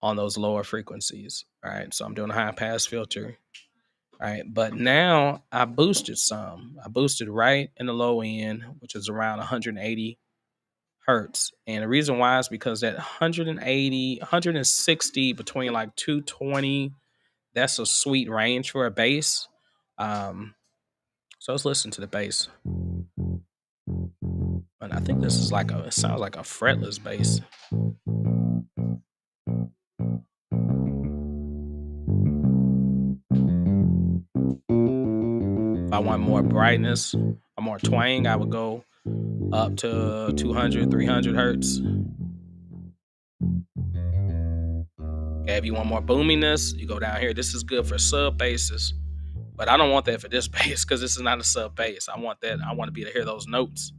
[SPEAKER 1] on those lower frequencies. All right, so I'm doing a high pass filter. All right, but now I boosted some. I boosted right in the low end, which is around 180 hertz. And the reason why is because that 180, 160 between like 220, that's a sweet range for a bass. Um, so let's listen to the bass. And I think this is it sounds like a fretless bass. If I want more brightness or more twang, I would go up to 200, 300 hertz. Okay, if you want more boominess, you go down here. This is good for sub basses, but I don't want that for this bass because this is not a sub bass. I want that. I want to be able to hear those notes.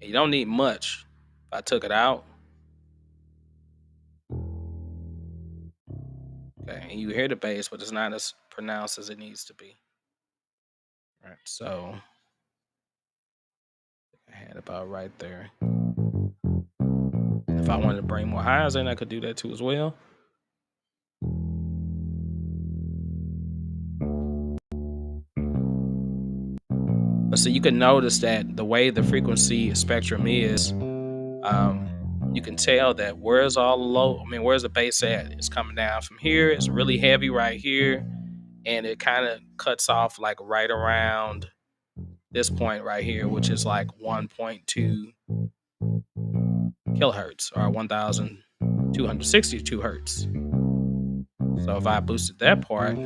[SPEAKER 1] And you don't need much. If I took it out, okay, and you hear the bass, but it's not as pronounced as it needs to be. All right, so I had about right there. If I wanted to bring more highs in, I could do that too as well. But so you can notice that the way the frequency spectrum is, you can tell that where's all the low, where's the bass at? It's coming down from here. It's really heavy right here. And it kind of cuts off like right around this point right here, which is like 1.2 kilohertz or 1,262 hertz. So if I boosted that part,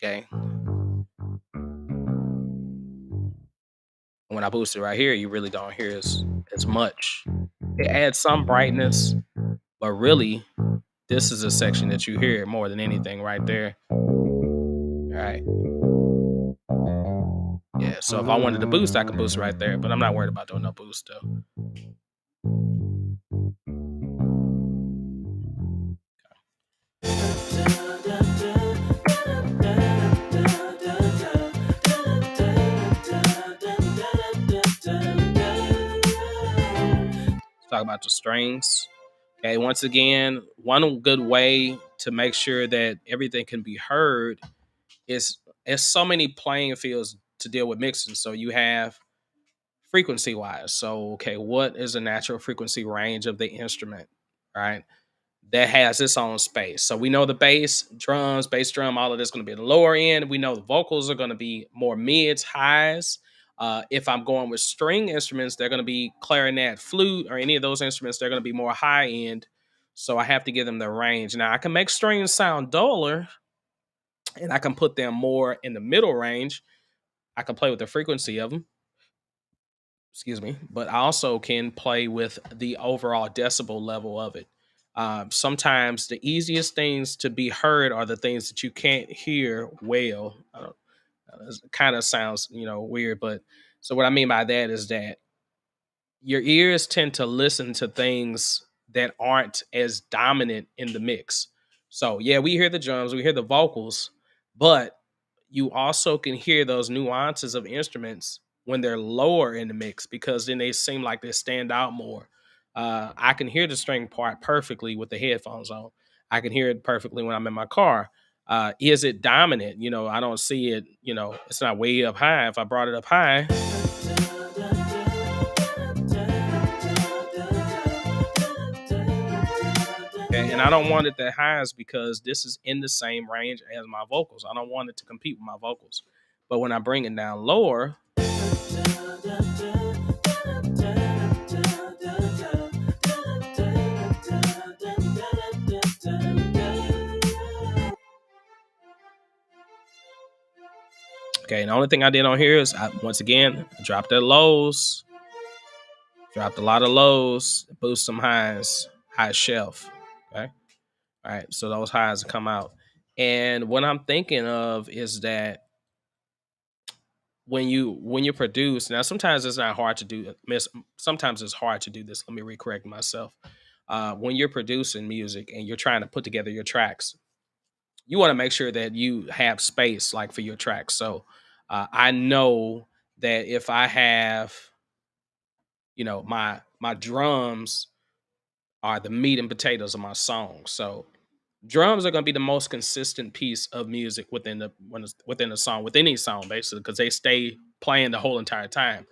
[SPEAKER 1] okay. When I boost it right here, you really don't hear as much. It adds some brightness, but really, this is a section that you hear more than anything right there. All right. Yeah, so if I wanted to boost, I could boost right there, but I'm not worried about doing no boost though. Let's talk about the strings. Okay, once again, one good way to make sure that everything can be heard is there's so many playing fields to deal with mixing. So you have frequency wise. So, okay, what is the natural frequency range of the instrument? Right. that has its own space. So we know the bass, drums, bass drum, all of this going to be the lower end. We know the vocals are going to be more mids, highs. If I'm going with string instruments, they're going to be clarinet, flute, or any of those instruments. They're going to be more high end. So I have to give them the range. Now I can make strings sound duller, and I can put them more in the middle range. I can play with the frequency of them, excuse me, but I also can play with the overall decibel level of it. Sometimes the easiest things to be heard are the things that you can't hear well. It kind of sounds, weird, but so what I mean by that is that your ears tend to listen to things that aren't as dominant in the mix. So yeah, we hear the drums, we hear the vocals, but you also can hear those nuances of instruments when they're lower in the mix because then they seem like they stand out more. I can hear the string part perfectly with the headphones on. I can hear it perfectly when I'm in my car. Is it dominant? I don't see it. It's not way up high. If I brought it up high, okay, and I don't want it that high is because this is in the same range as my vocals. I don't want it to compete with my vocals. But when I bring it down lower, okay, and the only thing I did on here is once again, I dropped the lows, dropped a lot of lows, boost some highs, high shelf. Okay. All right. So those highs come out. And what I'm thinking of is that when you produce, now sometimes it's not hard to do sometimes it's hard to do this. Let me recorrect myself. When you're producing music and you're trying to put together your tracks, you want to make sure that you have space like for your tracks. So I know that if I have, my drums are the meat and potatoes of my song. So drums are going to be the most consistent piece of music within the song, with any song, basically, because they stay playing the whole entire time.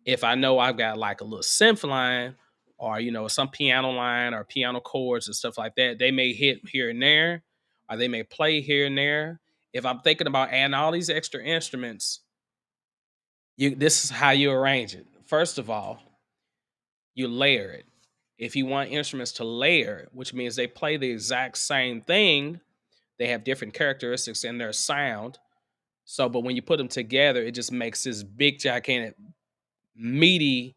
[SPEAKER 1] If I know I've got like a little synth line, or some piano line or piano chords and stuff like that, they may hit here and there, or they may play here and there. If I'm thinking about adding all these extra instruments, this is how you arrange it. First of all, you layer it. If you want instruments to layer, which means they play the exact same thing, they have different characteristics in their sound. So, but when you put them together, it just makes this big, gigantic, meaty,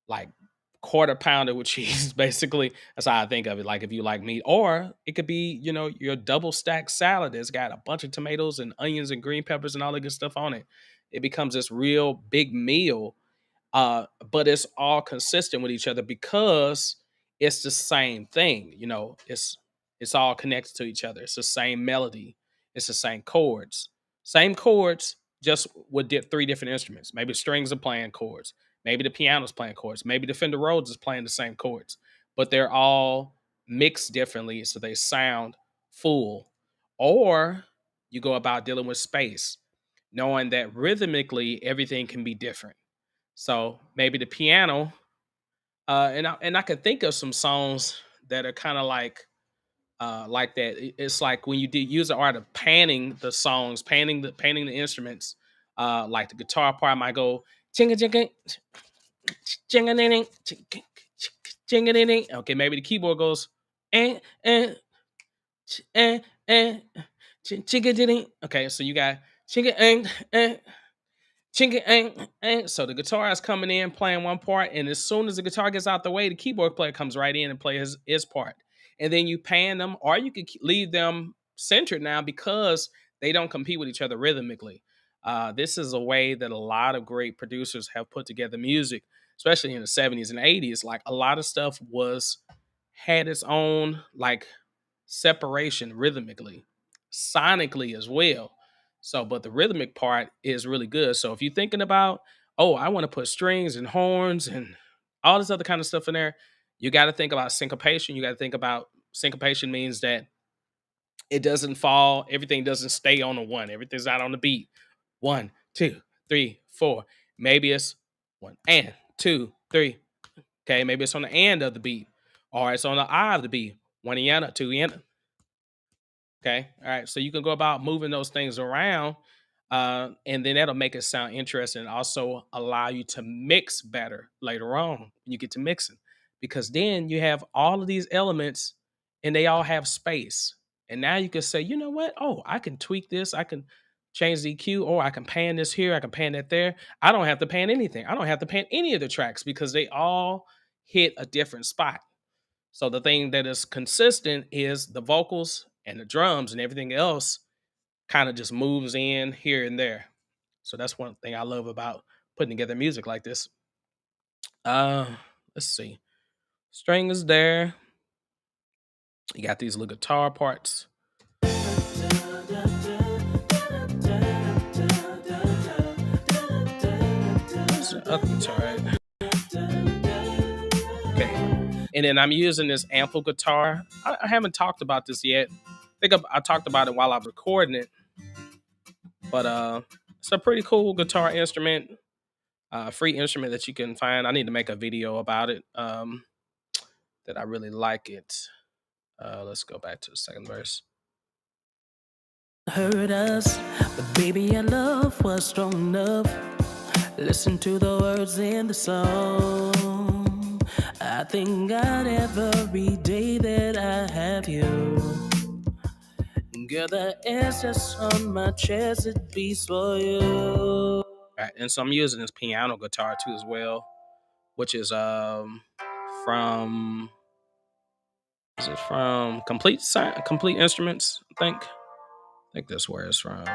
[SPEAKER 1] like quarter pounder with cheese. Basically, that's how I think of it. Like if you like meat, or it could be, your double stacked salad that's got a bunch of tomatoes and onions and green peppers and all the good stuff on it. It becomes this real big meal, but it's all consistent with each other because it's the same thing. It's all connected to each other. It's the same melody. It's the same chords, just with three different instruments. Maybe strings are playing chords. Maybe the piano's playing chords. Maybe the Fender Rhodes is playing the same chords, but they're all mixed differently, so they sound full. Or you go about dealing with space, knowing that rhythmically everything can be different. So maybe the piano, and I could think of some songs that are kind of like that. It's like when you use the art of panning the songs, panning the instruments. Like the guitar part might go chinga chinga chinga ding chinga ding. Okay, maybe the keyboard goes and and and chinga ding. Okay, so you got chinga and chinky, so the guitar is coming in playing one part, and as soon as the guitar gets out the way, the keyboard player comes right in and plays his part. And then you pan them, or you could leave them centered now because they don't compete with each other rhythmically. This is a way that a lot of great producers have put together music, especially in the 70s and 80s. Like a lot of stuff had its own like separation rhythmically, sonically as well. So, but the rhythmic part is really good. So if you're thinking about, oh, I want to put strings and horns and all this other kind of stuff in there, you got to think about syncopation. You got to think about syncopation means that it doesn't fall, everything doesn't stay on the one, everything's not on the beat. One, two, three, four. Maybe it's one and two, three. Okay, maybe it's on the end of the beat. or it's on the I of the B, one enter, two enter. Okay. All right. So you can go about moving those things around, and then that'll make it sound interesting and also allow you to mix better later on when you get to mixing. Because then you have all of these elements and they all have space. And now you can say, you know what? Oh, I can tweak this. I can change the EQ, or I can pan this here. I can pan that there. I don't have to pan anything. I don't have to pan any of the tracks because they all hit a different spot. So the thing that is consistent is the vocals and the drums, and everything else kind of just moves in here and there. So that's one thing I love about putting together music like this. Uh let's see. String is there. You got these little guitar parts. Where's the other guitar at? Okay. And then I'm using this ample guitar. I haven't talked about this yet. I talked about it while I'm recording it, but it's a pretty cool guitar instrument. Free instrument that you can find. I need to make a video about it. That I really like it. Let's go back to the second verse.
[SPEAKER 2] Hurt us, but baby, your love was strong enough. Listen to the words in the song. I thank God every day that I have you. Girl, the air's just on my chest, it beats for you.
[SPEAKER 1] Right, and so I'm using this piano guitar too as well, which is from is it from Complete Instruments? I think that's where it's from.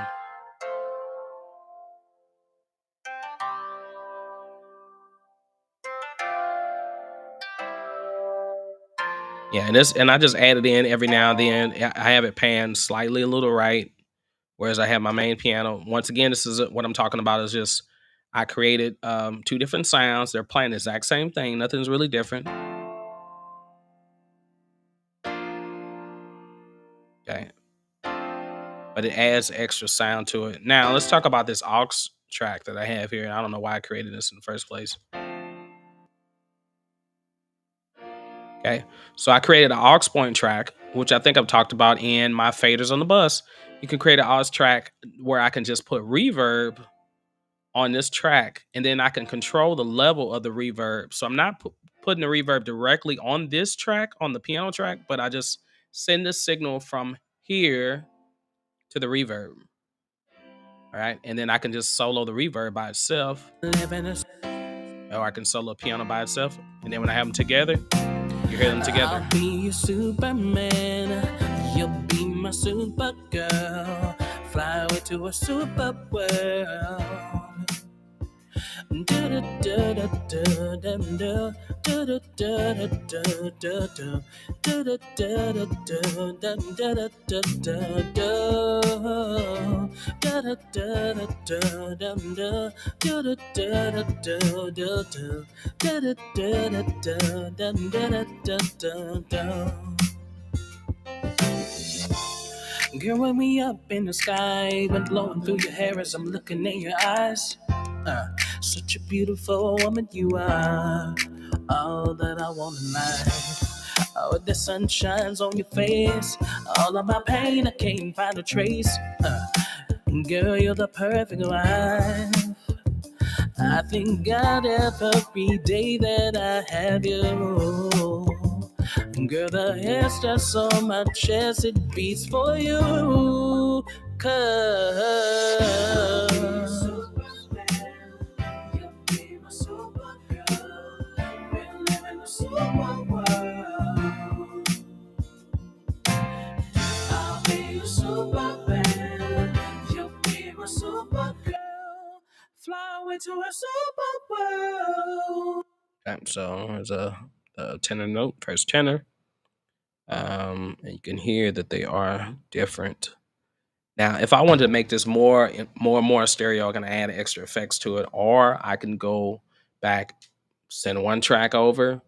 [SPEAKER 1] Yeah, and I just add it in every now and then. I have it panned slightly a little right, whereas I have my main piano. Once again, this is what I'm talking about is just I created two different sounds. They're playing the exact same thing. Nothing's really different. Okay. But it adds extra sound to it. Now let's talk about this aux track that I have here. I don't know why I created this in the first place. Okay. So I created an aux point track, which I think I've talked about in my faders on the bus. You can create an aux track where I can just put reverb on this track, and then I can control the level of the reverb. So I'm not putting the reverb directly on this track, on the piano track, but I just send the signal from here to the reverb. All right. And then I can just solo the reverb by itself, or I can solo piano by itself. And then when I have them together, you hear them together.
[SPEAKER 2] I'll be your Superman, you'll be my Supergirl. Fly away to a super world. Girl, when we up in the sky, wind blowing through your hair as I'm looking in your eyes. Such a beautiful woman you are, all that I want in life. Oh, the sun shines on your face, all of my pain I can't find a trace. Girl, you're the perfect wife. I thank God every day that I have you. Girl, the hair's just on my chest, it beats for you. Fly away to a super world.
[SPEAKER 1] Okay, so there's a tenor note, first tenor. And you can hear that they are different. Now, if I wanted to make this more stereo, I can add extra effects to it, or I can go back, send one track over,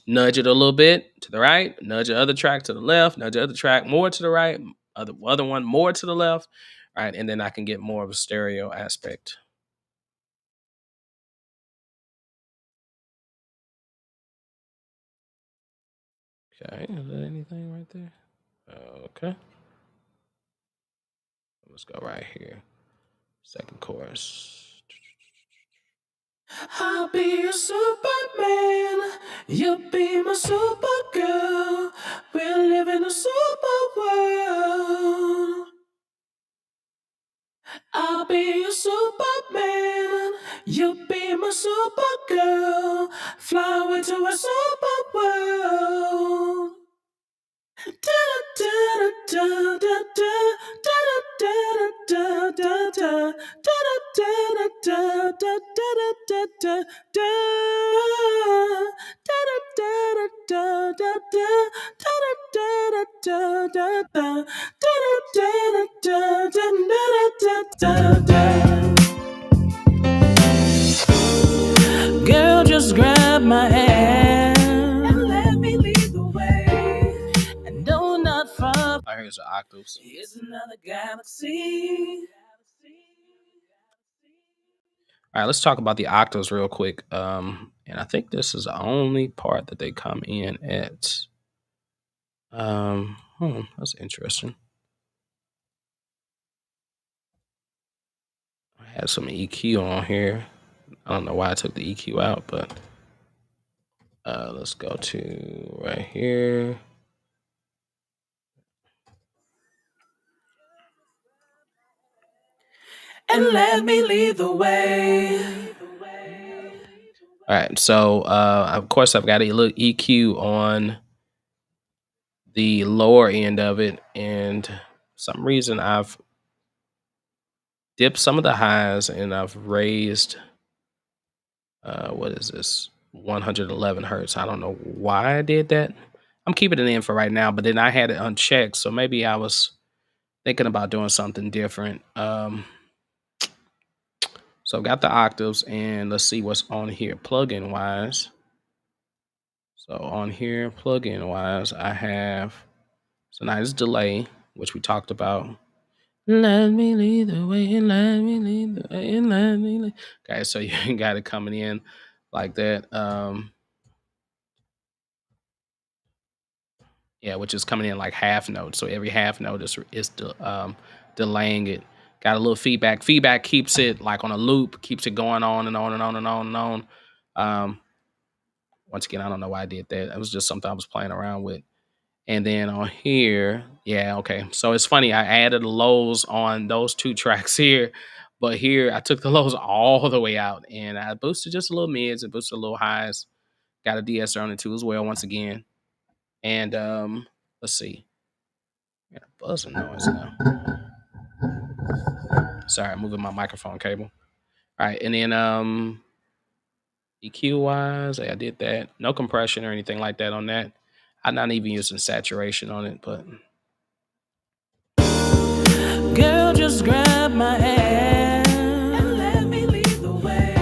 [SPEAKER 1] nudge it a little bit to the right, nudge the other track to the left, nudge the other track more to the right, other one more to the left, right, and then I can get more of a stereo aspect. Okay, is there anything right there? Okay, let's go right here. Second chorus.
[SPEAKER 2] I'll be your Superman, you'll be my Supergirl. We'll live in a super world. I'll be your Superman, you'll be my Supergirl. Fly away to a super world. Girl, just grab my hand and let me lead the way. And no, not far.
[SPEAKER 1] Oh, here's the octaves.
[SPEAKER 2] Here's another galaxy.
[SPEAKER 1] All right, let's talk about the octaves real quick. And I think this is the only part that they come in at. That's interesting. I had some EQ on here. I don't know why I took the EQ out, but let's go to right here.
[SPEAKER 2] And let me lead the way.
[SPEAKER 1] All right, so of course I've got a little EQ on the lower end of it, and for some reason I've dipped some of the highs and I've raised what is this, 111 hertz. I don't know why I did that. I'm keeping it in for right now, but then I had it unchecked, so maybe I was thinking about doing something different. So I've got the octaves, and let's see what's on here plugin wise. So on here, plugin wise, I have some nice delay, which we talked about. Let me lead the way, and let me lead the way, and let me lead. Okay, so you got it coming in like that. Yeah, which is coming in like half note. So every half note is delaying it. Got a little feedback. Feedback keeps it like on a loop, keeps it going on and on and on and on and on. Once again, I don't know why I did that. It was just something I was playing around with. And then on here, yeah, okay. So it's funny. I added the lows on those two tracks here, but here I took the lows all the way out, and I boosted just a little mids and boosted a little highs. Got a de-esser on it too as well. Once again, and let's see. Got a buzzing noise now. Sorry, I'm moving my microphone cable. All right, and then EQ wise, I did that. No compression or anything like that on that. I'm not even using saturation on it, but
[SPEAKER 2] Girl, just grab my hand and let me lead the way.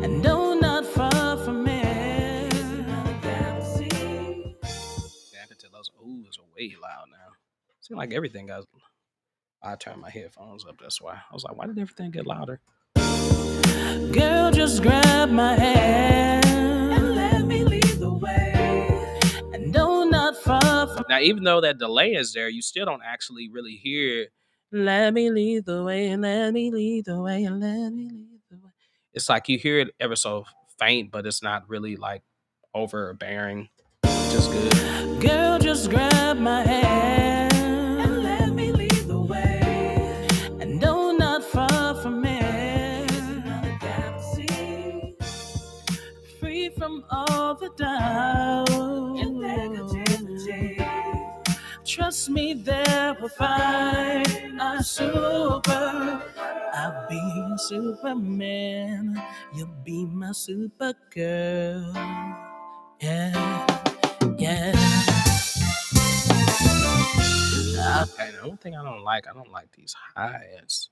[SPEAKER 2] And no, not far from me.
[SPEAKER 1] yeah, I can tell those oohs are way loud now. Seems like everything got. I turned my headphones up. That's why I was like, why did everything get louder?
[SPEAKER 2] Girl, just grab my hand and let me lead the way. And no, not far from.
[SPEAKER 1] Now, even though that delay is there, you still don't actually really hear. Let me lead the way, and let me lead the way, and let me lead the way. It's like you hear it ever so faint, but it's not really like overbearing. Just good.
[SPEAKER 2] Girl, just grab my hand and let me lead the way. And no, not far from me. Another galaxy, free from all the doubt and negativity. Trust me, there we'll find our super. I'll be your Superman. You'll be my super girl. Yeah. Yeah.
[SPEAKER 1] Okay, the only thing I don't like these hi-hats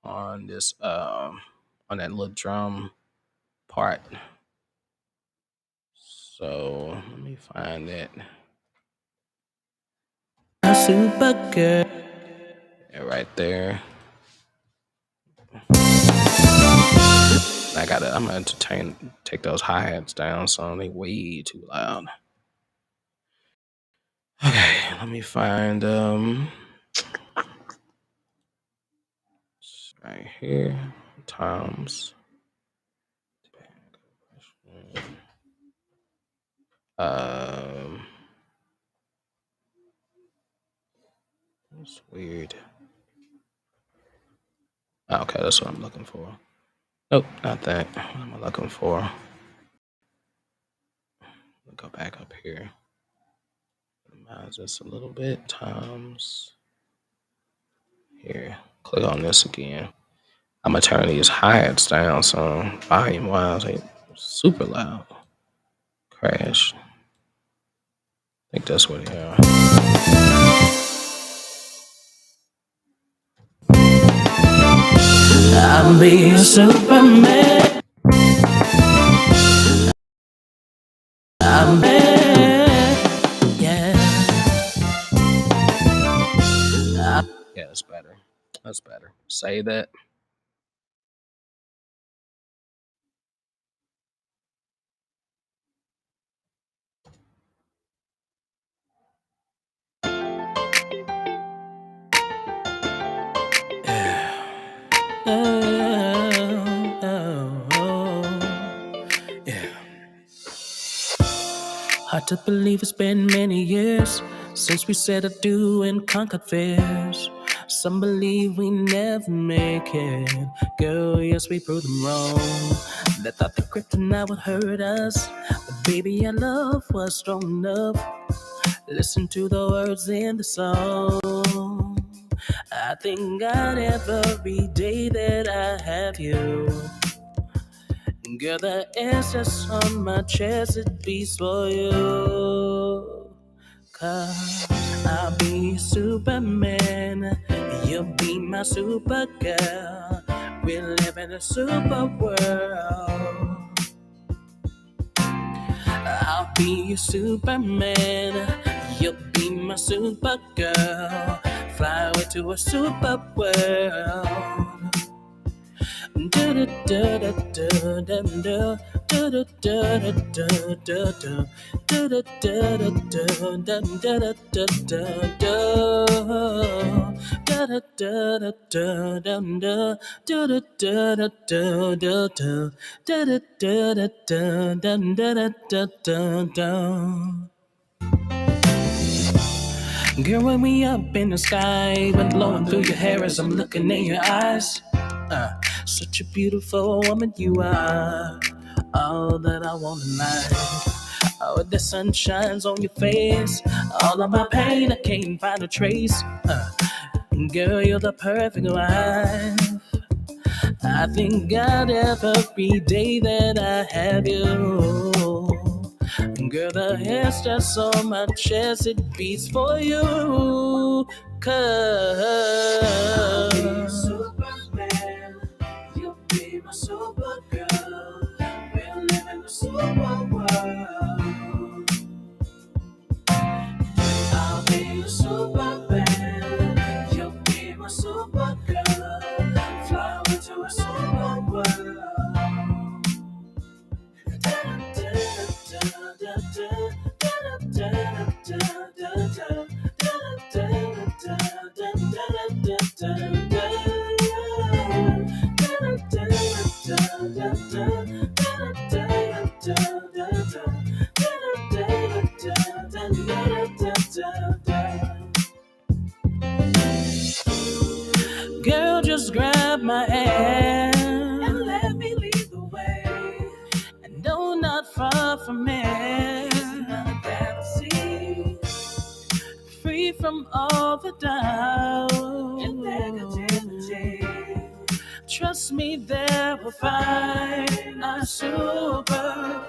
[SPEAKER 1] on this on that little drum part. So let me find that.
[SPEAKER 2] A super girl.
[SPEAKER 1] Yeah, right there. I'm gonna take those hi-hats down, so they way too loud. Okay, let me find right here times um it's weird. Okay, that's what I'm looking for. Nope, not that. What am I looking for? Go back up here. Minimize this a little bit. Times here. Click on this again. I'm gonna turn these hi-hats down so volume wise ain't super loud. Crash. I think that's what they are.
[SPEAKER 2] I'll be a Superman. I'm bad. Yeah.
[SPEAKER 1] Yeah, that's better. That's better. Say that.
[SPEAKER 2] Yeah. Hard to believe it's been many years since we said adieu and conquered fears. Some believe we never make it. Girl, yes, we proved them wrong. They thought the kryptonite would hurt us. But baby, our love was strong enough. Listen to the words in the song. I thank God every day that I have you. Girl, the SS on my chest, it beats for you. Cause I'll be Superman, you'll be my Supergirl. We live in a super world. I'll be your Superman, you'll be my Supergirl. Fly away to a super world. Girl, when we up in the sky, wind blowing through your hair as I'm looking in your eyes. Such a beautiful woman you are, all that I want in life. Oh, the sun shines on your face, all of my pain I can't find a trace. Girl, you're the perfect wife. I thank God every day that I have you. Girl, the hair's just on my chest, it beats for you. Cause I'll be Superman, you'll be my Supergirl. We'll live in a super world. I'll be a Superman, you'll be my Supergirl. Fly away to a super world. Girl, just grab my hand and let me lead the way. And no, not far from me. It's not a fantasy. Free from all the doubt and negativity. Trust me, there we'll find a super.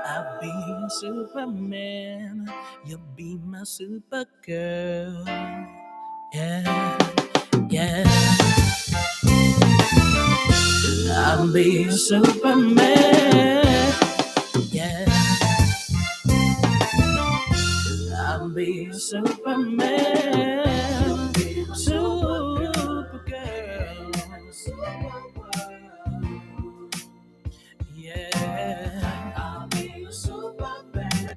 [SPEAKER 2] I'll be a Superman. You'll be my Supergirl. Yeah, yeah. I'll be a Superman. Yeah, I'll be a Superman. Supergirl. Yeah, I'll be a Superman.